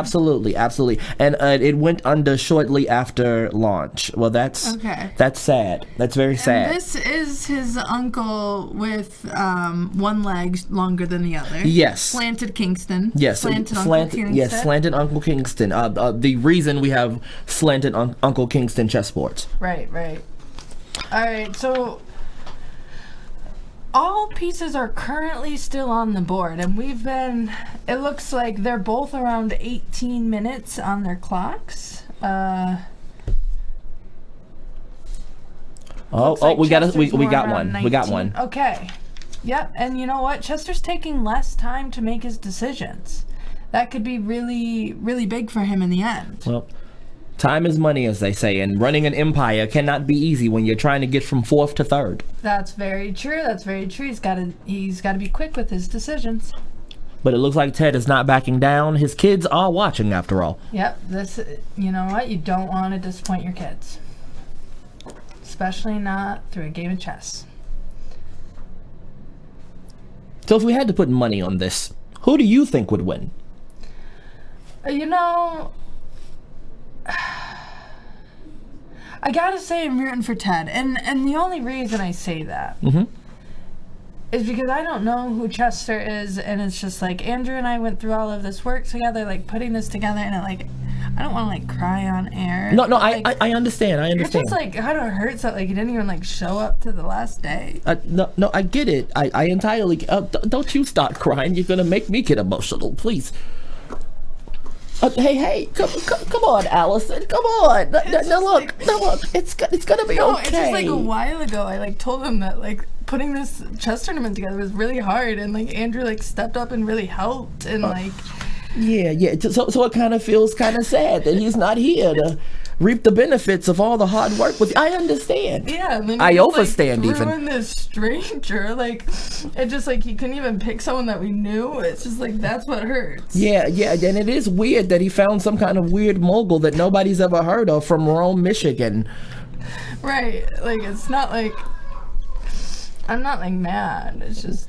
absolutely, and it went under shortly after launch. Well, that's Okay. That's sad. That's very sad. And this is his uncle with one leg longer than the other. Yes. Slanted Kingston. Yes, Slanted Uncle Kingston. Yes, slanted Uncle Kingston. The reason we have slanted Uncle Kingston chessboards. Right. All right, so all pieces are currently still on the board, and it looks like they're both around 18 minutes on their clocks. Looks like we got Chester's we more got around one. We got 19. one. Okay. Yep, and you know what? Chester's taking less time to make his decisions. That could be really, really big for him in the end. Well, time is money, as they say, and running an empire cannot be easy when you're trying to get from fourth to third. That's very true. He's got to be quick with his decisions. But it looks like Ted is not backing down. His kids are watching, after all. Yep, you know what? You don't want to disappoint your kids. Especially not through a game of chess. So if we had to put money on this, who do you think would win? You know, I gotta say I'm rooting for Ted. And the only reason I say that is because I don't know who Chester is, and it's just like Andrew and I went through all of this work together, like putting this together, and I don't want to like cry on air. No, like, I understand. I It understand. just like kind of hurts that like he didn't even like show up to the last day. No, I get it. I entirely. Don't you start crying. You're gonna make me get emotional, please. Hey, come on, Allison. Come on. No, look. It's gonna be No, okay. it's just like a while ago I like told him that like putting this chess tournament together was really hard, and like Andrew like stepped up and really helped, and like Yeah. So it kind of feels kind of sad that he's not here to reap the benefits of all the hard work with. I understand. yeah, and then I he just, overstand like, even. threw in this stranger, like it just like he couldn't even pick someone that we knew. It's just like that's what hurts. Yeah, and it is weird that he found some kind of weird mogul that nobody's ever heard of from Rome, Michigan. Right, like it's not like I'm not like mad. It's just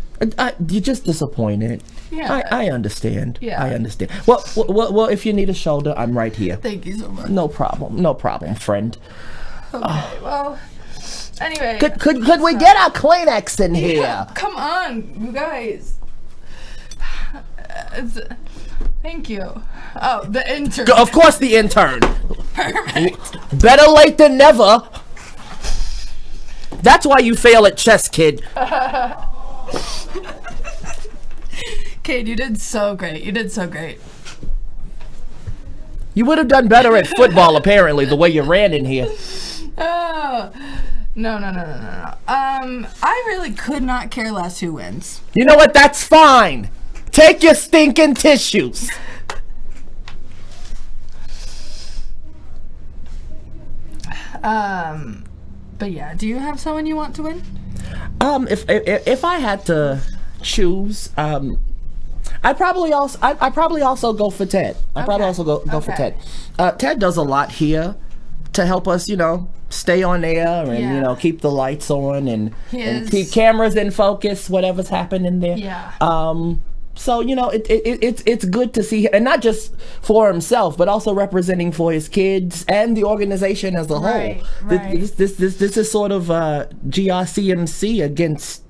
You're just disappointed. Yeah. I understand. Yeah. I understand. Well, if you need a shoulder, I'm right here. thank you so much. No problem, friend. Okay, well, anyway. Could we get our Kleenex in here? Yeah, come on, you guys. Thank you. Oh, the intern. Of course, the intern. Perfect. Better late than never. That's why you fail at chess, kid. Kate, you did so great. You would have done better at football, apparently, the way you ran in here. Oh, no. I really could not care less who wins. You know what? That's fine. Take your stinking tissues. But yeah, do you have someone you want to win? If I had to choose, I'd probably also go for Ted. I'd probably also go for Okay. Ted. Ted does a lot here to help us, stay on air and Yeah. keep the lights on and He is- keep cameras in focus, whatever's happening there. Yeah. So it's good to see, and not just for himself, but also representing for his kids and the organization as a Right, whole. right. This is sort of GRCMC against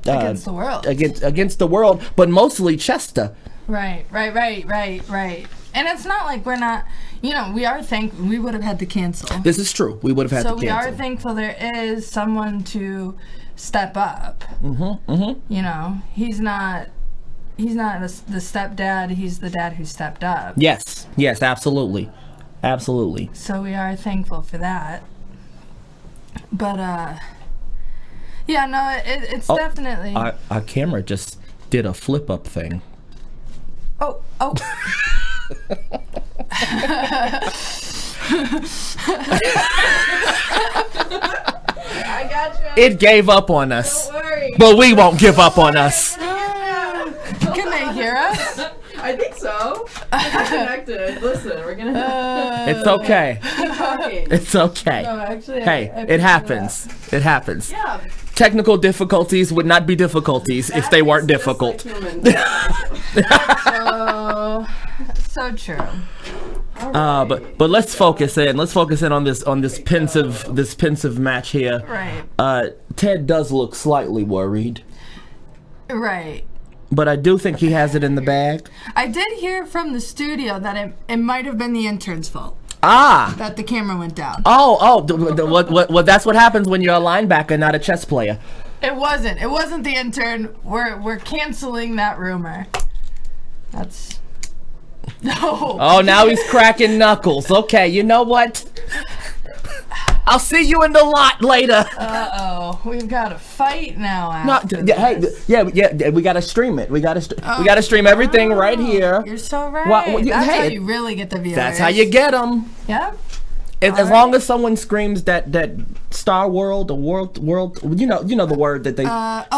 Against the world. against the world, but mostly Chester. Right. And it's not like we're not, we are thankful. We would have had to cancel. This is true. We would have had So to we cancel. are thankful there is someone to step up. He's not the stepdad. He's the dad who stepped up. Yes, absolutely. So we are thankful for that. But it's definitely. Our camera just did a flip up thing. Oh. I got you. It gave up on us. Don't worry. But we won't give up on us. Can they hear us? I think so. It's connected. Listen, we're gonna It's okay. keep talking. It's okay. No, actually, Hey, I it happens. It happens. Yeah. Technical difficulties would not be difficulties if they weren't That's just difficult. like humans. So true. But let's focus in. Let's focus in on this pensive match here. Right. Ted does look slightly worried, Right. but I do think he has it in the bag. I did hear from the studio that it might have been the intern's fault that the camera went down. What that's what happens when you're a linebacker, not a chess player. It wasn't. It wasn't the intern. We're canceling that rumor. That's. No. Oh, now he's cracking knuckles. Okay, you know what? I'll see you in the lot later. We've got to fight now. No, After hey, this. yeah, we gotta stream it. We gotta stream everything right here. You're so right. Well, That's how hey, you really get the viewers. That's how you get them. Yeah. As long as someone screams that Star World or world, you know the word that they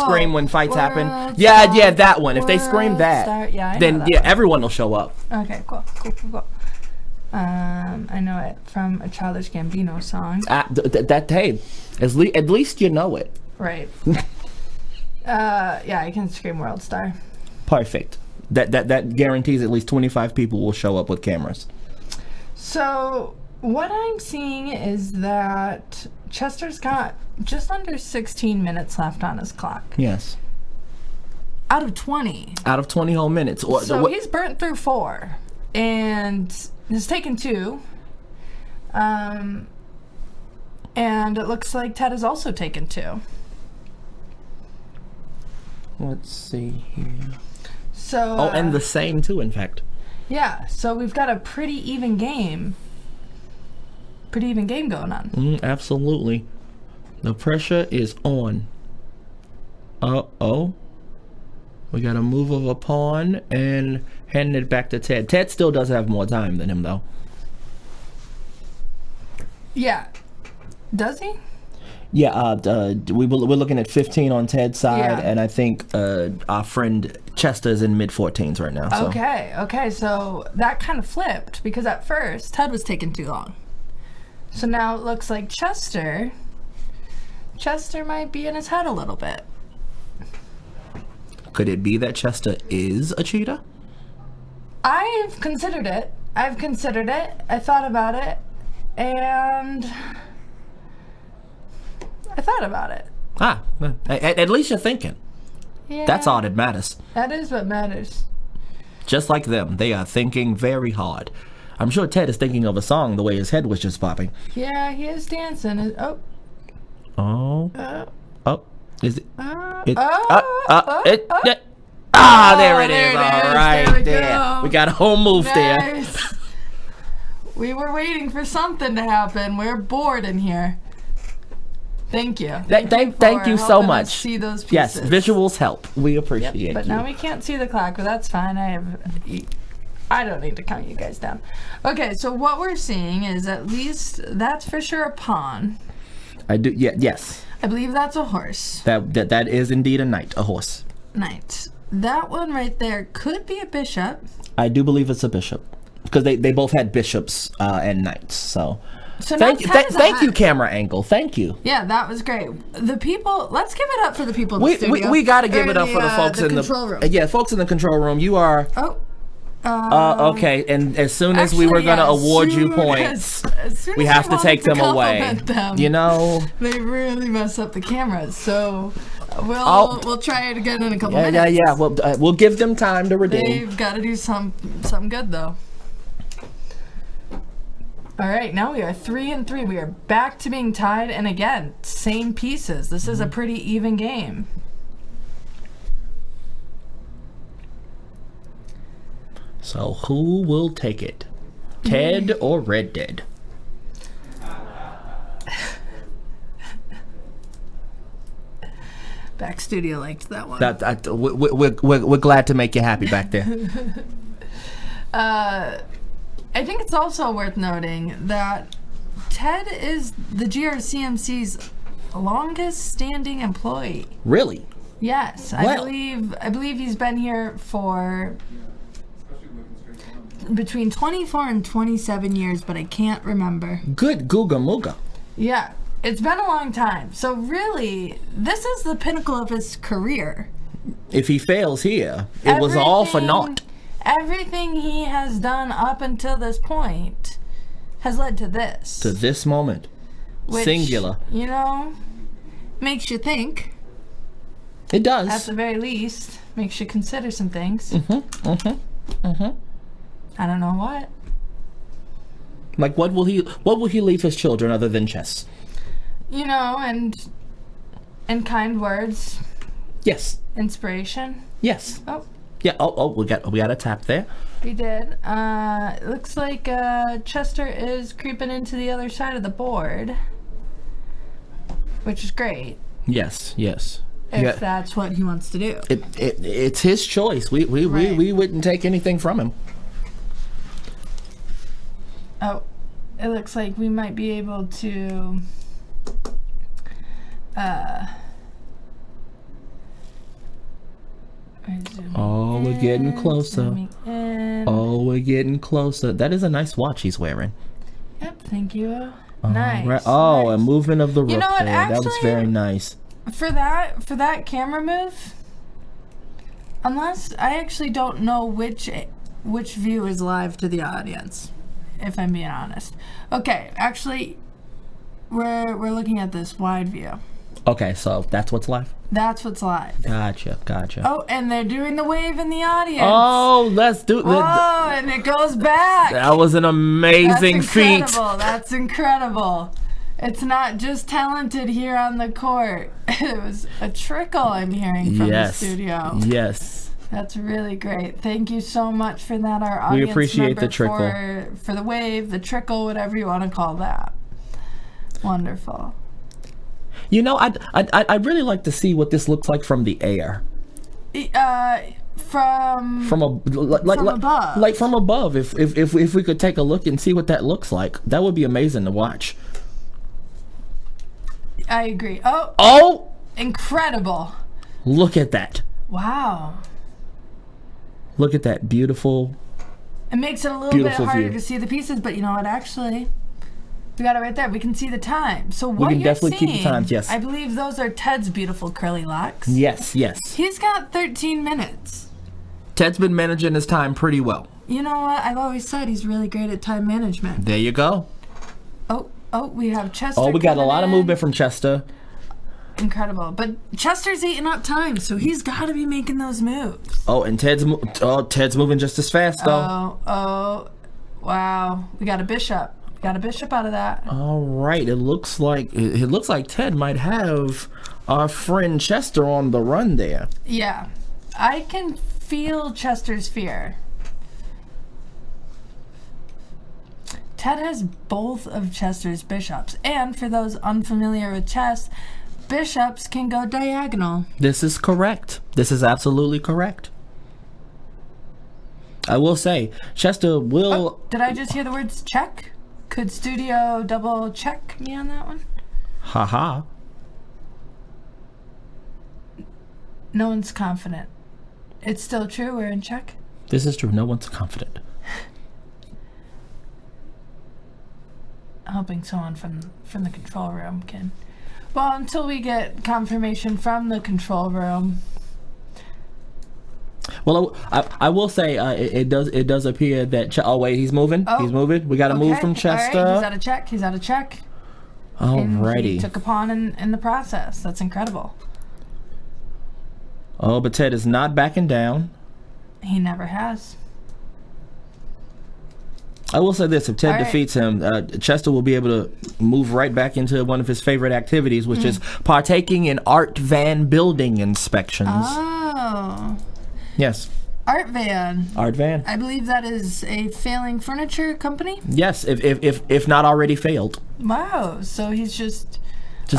scream when fights happen. World Yeah, Star, that one. If they scream World that, Star, yeah, I know then that yeah, one. everyone will show up. Okay, cool. I know it from a Childish Gambino song. Hey, at least you know it. Right. Yeah, I can scream World Star. Perfect. That guarantees at least 25 people will show up with cameras. So what I'm seeing is that Chester's got just under 16 minutes left on his clock. Yes. Out of 20. Out of 20 whole minutes. So he's burnt through 4 and has taken 2. And it looks like Ted has also taken 2. Let's see here. So And the same too, in fact. yeah, so we've got a pretty even game going on. Absolutely. The pressure is on. We got a move of a pawn and handing it back to Ted. Ted still does have more time than him, though. Yeah. Does he? Yeah, we're looking at 15 on Ted's side, Yeah. and I think our friend Chester is in mid-14s right now. So. Okay, so that kind of flipped because at first Ted was taking too long. So now it looks like Chester might be in his head a little bit. Could it be that Chester is a cheater? I've considered it. I thought about it. And I thought about it. At least you're thinking. Yeah. That's all that matters. That is what matters. Just like them, they are thinking very hard. I'm sure Ted is thinking of a song the way his head was just popping. Yeah, he is dancing. Is it? There There it is. it All is. right, There we there. go. We got a whole move there. Nice. We were waiting for something to happen. We're bored in here. Thank you. Thank you so helping us much. See those pieces. Yes, visuals help. We appreciate But you. now we can't see the clock, but that's fine. I don't need to count you guys down. Okay, so what we're seeing is at least that's for sure a pawn. I do. Yeah. Yes. I believe that's a horse. That is indeed a knight, a horse. Knight. That one right there could be a bishop. I do believe it's a bishop because they both had bishops and knights. So So now Thank you, Ted is thank you, ahead. camera angle. Thank you. Yeah, that was great. The people, let's give it up for the people in the We studio. we got to give Or it up for the folks in control room. Yeah, folks in the control room. You are Oh. okay. And as soon as we were Actually, gonna yeah, award you soon points, as soon we as have I to take wanted them away. compliment them, You know. they really mess up the cameras. So we'll try it again in a couple Yeah, minutes. yeah. We'll give them time to redeem. They've got to do something good though. All right, now we are 3-3. We are back to being tied, and again, same pieces. This is a pretty even game. So who will take it? Ted or Red Dead? Back studio liked that one. We're glad to make you happy back there. I think it's also worth noting that Ted is the GRCMC's longest standing employee. Really? Yes, Well. I believe he's been here for between 24 and 27 years, but I can't remember. Good Googa Mooga. Yeah, it's been a long time. So really, this is the pinnacle of his career. If he fails here, it was all for naught. Everything he has done up until this point has led to this. To this moment. Which, Singular. You know, makes you think. It does. At the very least, makes you consider some things. I don't know what. Like what will he leave his children other than chess? You know, and kind words, Yes. inspiration. Yes. Oh, Yeah. Oh, we got a tap there. we did. It looks like Chester is creeping into the other side of the board, which is great Yes. Yes. if that's what he wants to do. It's his choice. We wouldn't take anything from him. Oh, it looks like we might be able to Oh, we're getting closer. zooming in. Oh, we're getting closer. That is a nice watch he's wearing. Yep, thank you. Nice. Right. Oh, nice. a movement of the rook know what, there. That was actually- very nice. For that camera move, unless I actually don't know which view is live to the audience, if I'm being honest. Okay, actually, we're looking at this wide view. Okay, so that's what's live. That's what's live. Gotcha. Oh, and they're doing the wave in the audience. Oh, let's do Whoa, and it goes back. That was an amazing That's feat. incredible. That's incredible. It's not just talented here on the court. It was a trickle I'm hearing from the studio. Yes. That's really great. Thank you so much for that. Our audience appreciate member the trickle. for the wave, the trickle, whatever you want to call that. Wonderful. You know, I'd really like to see what this looks like from the air. From above. Like from above. If we could take a look and see what that looks like, that would be amazing to watch. I agree. Oh, incredible. Look at that. Wow. Look at that beautiful. It makes it a little Beautiful bit harder view. to see the pieces, but you know what? Actually, we got it right there. We can see the time. So what can you're definitely keep the seeing, times, yes. I believe those are Ted's beautiful curly locks. Yes. He's got 13 minutes. Ted's been managing his time pretty well. You know what? I've always said he's really great at time management. There you go. Oh, we have Chester. Oh, we got a coming lot of in. movement from Chester. Incredible. But Chester's eating up time, so he's got to be making those moves. Oh, and Ted's moving just as fast though. Oh, wow. We got a bishop. Got a bishop out of that. All right. It looks like Ted might have our friend Chester on the run there. Yeah. I can feel Chester's fear. Ted has both of Chester's bishops, and for those unfamiliar with chess, bishops can go diagonal. This is correct. This is absolutely correct. I will say, Chester will... Did I just hear the words check? Could studio double check me on that one? Haha. No one's confident. It's still true, we're in check? This is true. No one's confident. hoping someone from the control room can. Well, until we get confirmation from the control room. Well, I will say it does appear that oh wait, he's moving. He's moving. We got to move from Chester. All right, he's out of check. And Alrighty. he took a pawn in the process. That's incredible. Oh, but Ted is not backing down. He never has. I will say this: if Ted All right. defeats him, Chester will be able to move right back into one of his favorite activities, which is partaking in art van building inspections. Oh. Yes. Art Van. Art van. I believe that is a failing furniture company. Yes, if not already failed. Wow. So he's just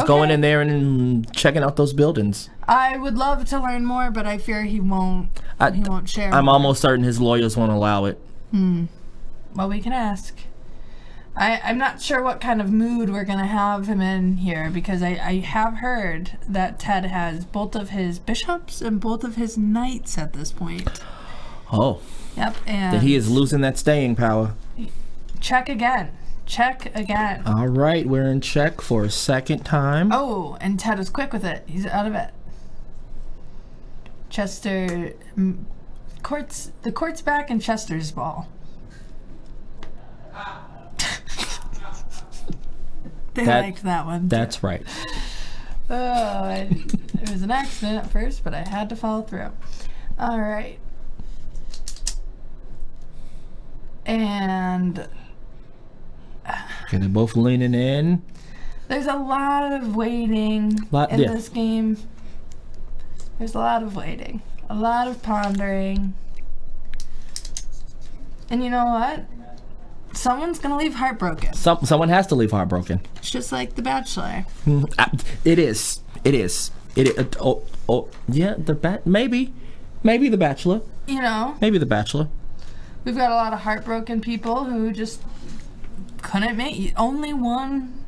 Going in there and checking out those buildings. I would love to learn more, but I fear he won't. He won't share. I'm more. almost certain his lawyers won't allow it. Well, we can ask. I'm not sure what kind of mood we're going to have him in here, because I have heard that Ted has both of his bishops and both of his knights at this point. Oh. Yep, and That he is losing that staying power. check again. Check again. All right, we're in check for a second time. Oh, and Ted is quick with it. He's out of it. Chester, the court's back in Chester's ball. They liked that one. Too. That's right. It was an accident at first, but I had to follow through. All right. And Okay, they're both leaning in. there's a lot of waiting in this game. There's a lot of waiting, a lot of pondering. And you know what? Someone's gonna leave heartbroken. Someone has to leave heartbroken. It's just like The Bachelor. It is. Yeah. Maybe The Bachelor. You know, Maybe The Bachelor. we've got a lot of heartbroken people who just couldn't make it. Only one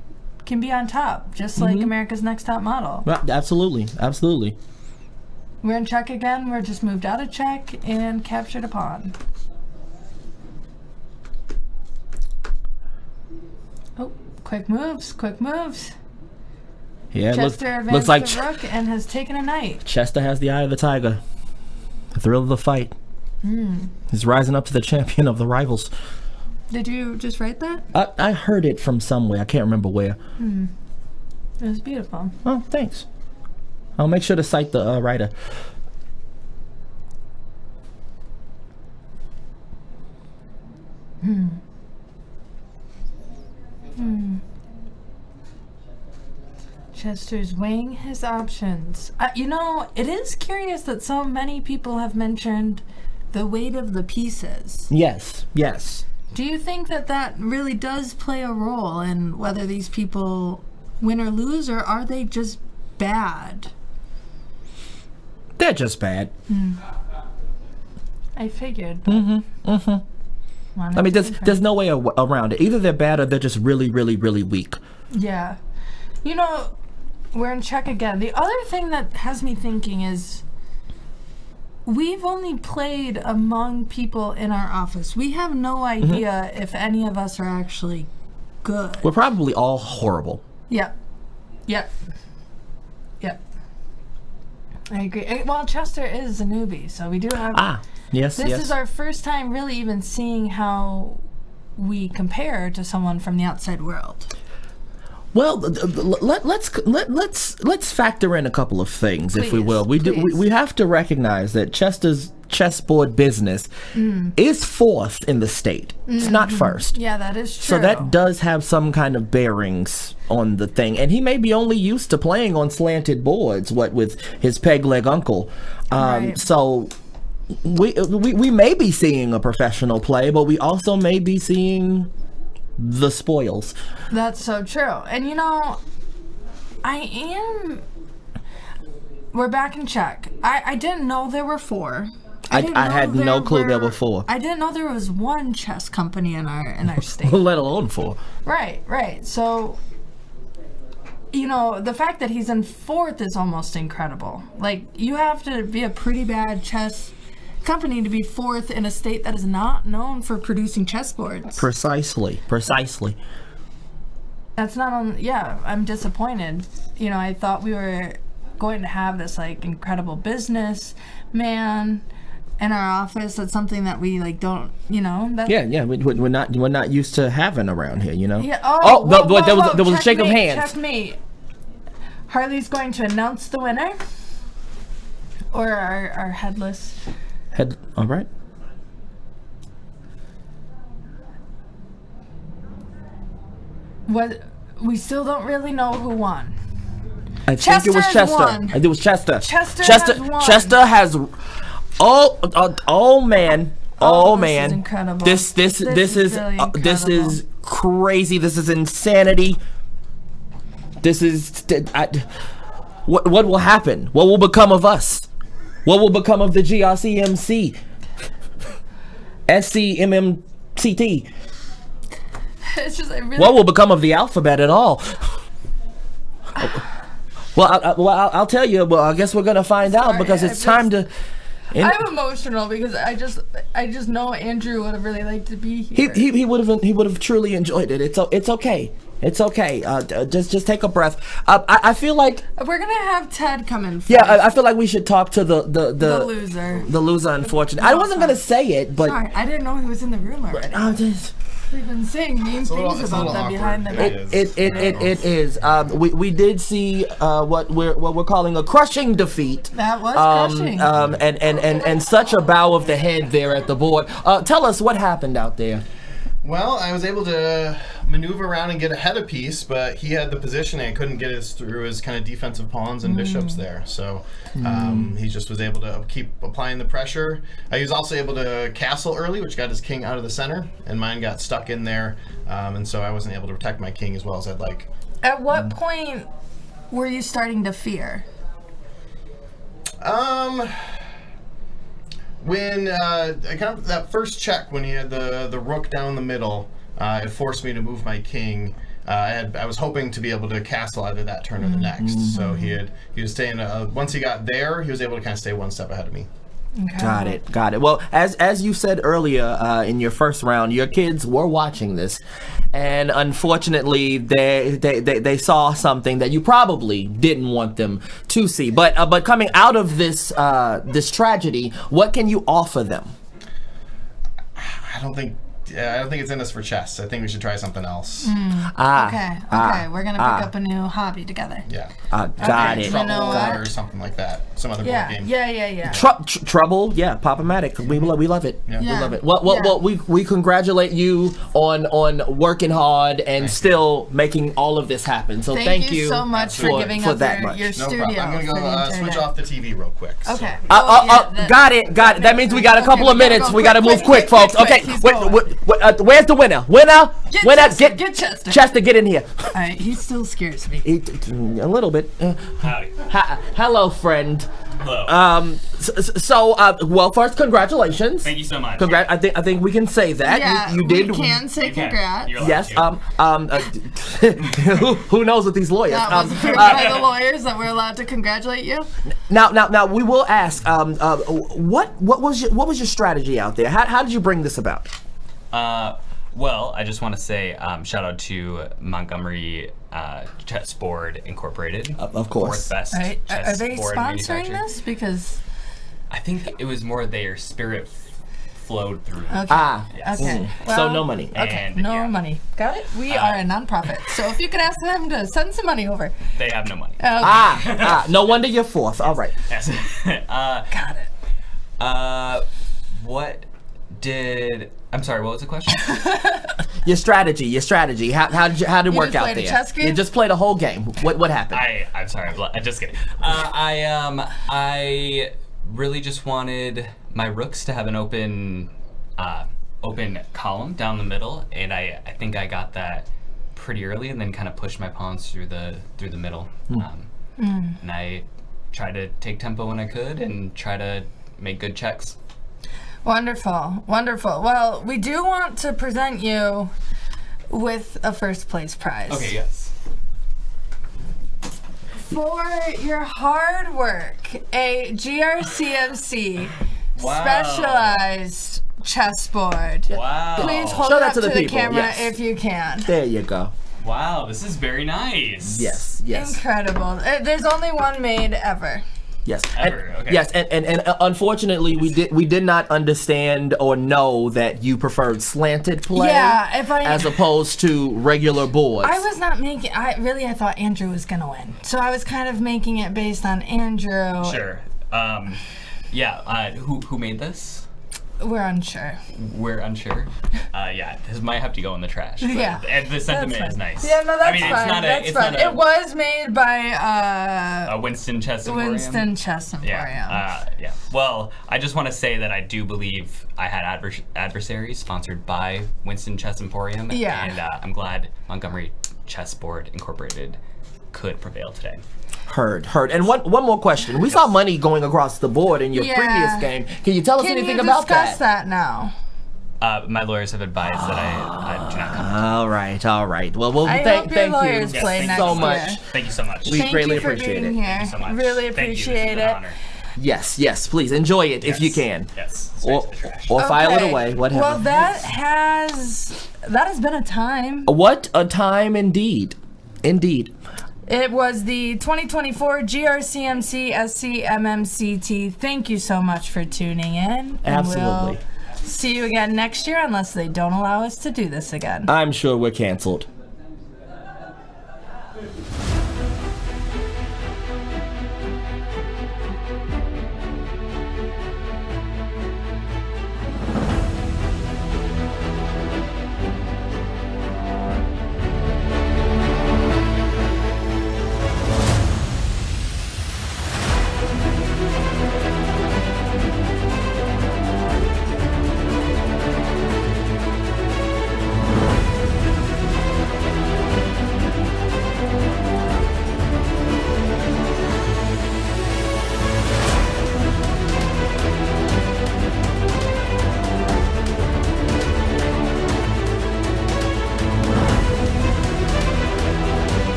can be on top, just like America's Next Top Model. Well, absolutely. We're in check again. We're just moved out of check and captured a pawn. Oh, quick moves. Yeah, Chester looks advanced like the rook and has taken a knight. Chester has the eye of the tiger. The thrill of the fight. He's rising up to the champion of the rivals. Did you just write that? I heard it from somewhere. I can't remember where. It was beautiful. Oh, thanks. I'll make sure to cite the writer. Chester's weighing his options. You know, it is curious that so many people have mentioned the weight of the pieces. Yes. Do you think that really does play a role in whether these people win or lose, or are they just bad? They're just bad. I figured. I mean, there's no way around it. Either they're bad or they're just really, really, really weak. Yeah. You know, we're in check again. The other thing that has me thinking is we've only played among people in our office. We have no idea if any of us are actually good. We're probably all horrible. Yep. I agree. Well, Chester is a newbie, so we do have... Yes, This is our first time really even seeing how we compare to someone from the outside world. Well, let's factor in a couple of things, if we will. We have to recognize that Chester's chessboard business is fourth in the state. It's not first. Yeah, that is true. So that does have some kind of bearings on the thing, and he may be only used to playing on slanted boards. What with his peg leg uncle, Right. so. We may be seeing a professional play, but we also may be seeing the spoils. That's so true. And you know, we're back in check. I didn't know there were four. I had no clue there were four. I didn't know there was one chess company in our state. Let alone four. Right. So, you know, the fact that he's in fourth is almost incredible. Like, you have to be a pretty bad chess company to be fourth in a state that is not known for producing chessboards. Precisely. That's not on. Yeah, I'm disappointed. You know, I thought we were going to have this like incredible business man in our office. That's something that we like don't. You know. That, Yeah. We're not used to having around here. You know. Yeah. There was a shake of hands. Checkmate. Harley's going to announce the winner, or our headless. All right. What? We still don't really know who won. I think it was Chester has Chester. won. I think it was Chester. Chester has won. Chester has. Oh man. Oh this man. is incredible. This is really this is crazy. This is insanity. This is what will happen? What will become of us? What will become of the GRCMC? SCMMCT? It's just I really. What will become of the alphabet at all? I'll tell you. Well, I guess we're gonna find out because it's time to. I'm emotional because I just know Andrew would have really liked to be here. He would have truly enjoyed it. It's okay. It's okay. Just take a breath. I feel like we're gonna have Ted come in first. yeah. I feel like we should talk to the loser. The loser, unfortunately. I wasn't gonna say it, but sorry, I didn't know he was in the room already. We've been saying mean things about them behind the back. It is. We did see what we're calling a crushing defeat. That was crushing. And such a bow of the head there at the board. Tell us what happened out there. Well, I was able to maneuver around and get ahead a piece, but he had the position and couldn't get us through his kind of defensive pawns and bishops there. So he just was able to keep applying the pressure. He was also able to castle early, which got his king out of the center, and mine got stuck in there, and so I wasn't able to protect my king as well as I'd like. At what point were you starting to fear? When that first check, when he had the rook down the middle, it forced me to move my king. I was hoping to be able to castle either that turn or the next. So he was staying. Once he got there, he was able to kind of stay one step ahead of me. Okay. Got it. Well, as you said earlier in your first round, your kids were watching this, and unfortunately, they saw something that you probably didn't want them to see. But coming out of this this tragedy, what can you offer them? I don't think it's in us for chess. I think we should try something else. Okay. We're gonna pick up a new hobby together. Yeah. Got it. You know what? Or something like that. Some other board game. Yeah. Trouble, yeah, Pop-O-Matic. We love it. Yeah. We love it. Well, we congratulate you on working hard and still making all of this happen. So thank you so much for giving up your No studio. problem. I'm for the gonna go internet. switch off the TV real quick. So. Okay. Got it. That means we got a couple of minutes. We got to move quick, folks. Okay. Where's the winner? Get Chester. Chester, get in here. All right, he still scares me. A little bit. Howdy. Hello, friend. Hello. Well, first, congratulations. Thank you so much. I think we can say that. Yeah, you did. We can say You can. congrats. You're allowed Yes. to. Who knows with these lawyers? That was approved by the lawyers that we're allowed to congratulate you. Now, we will ask. What was your strategy out there? How did you bring this about? Well, I just want to say shout out to Montgomery Chessboard Incorporated. Of course. Fourth best Right? Are they chessboard sponsoring manufacturer. this? Because I think it was more their spirit flowed through. okay. Yes. Okay. So no money. Okay. And, No yeah. money. Got it. We are a nonprofit, so if you could ask them to send some money over. They have no money. Okay. No wonder you're fourth. All right. Yes. Got it. I'm sorry, what was the question? Your strategy. How did it work just out played a there? chess game? You just played a whole game. What happened? I'm sorry, I'm just kidding. I really just wanted my rooks to have an open column down the middle, and I think I got that pretty early, and then kind of pushed my pawns through the middle. And I tried to take tempo when I could, and try to make good checks. Wonderful. Well, we do want to present you with a first place prize. Okay, yes. For your hard work, a GRCMC specialized chessboard. Wow. Please hold Show it that up to to the the people, camera yes. if you can. There you go. Wow, this is very nice. Yes, yes. Incredible. There's only one made ever. Yes. Ever, okay. Yes, and unfortunately we did not understand or know that you preferred slanted play Yeah, as opposed to regular boards. I was not making. I thought Andrew was gonna win, so I was kind of making it based on Andrew. Sure. Who made this? We're unsure. We're unsure. Yeah, this might have to go in the trash. But Yeah. The sentiment That's is nice. Yeah, no, that's I mean, fine. It's not That's a, fine. It's not It was made by a Winston Chess Emporium. Winston Chess Emporium. Yeah. Well, I just want to say that I do believe I had adversaries sponsored by Winston Chess Emporium. Yeah. And I'm glad Montgomery Chessboard Incorporated could prevail today. Heard. And one more question. We saw money going across the board in your Yeah. previous game. Can you tell us anything Can you about discuss that now? My lawyers have advised that I do not comment. All right. Well, I thank hope your you lawyers play thank next so year. much. Thank you so much. We Thank greatly you for appreciate being it. here. Thank you so much. Really Thank you. appreciate This has been it. an honor. Yes, please enjoy it if you can. Yes. Or, Straight to the trash. or file it Okay. away, whatever. Well, that has been a time. What a time indeed. Indeed. It was the 2024 GRCMCSCMMCT. Thank you so much for tuning in. And Absolutely. We'll see you again next year unless they don't allow us to do this again. I'm sure we're canceled.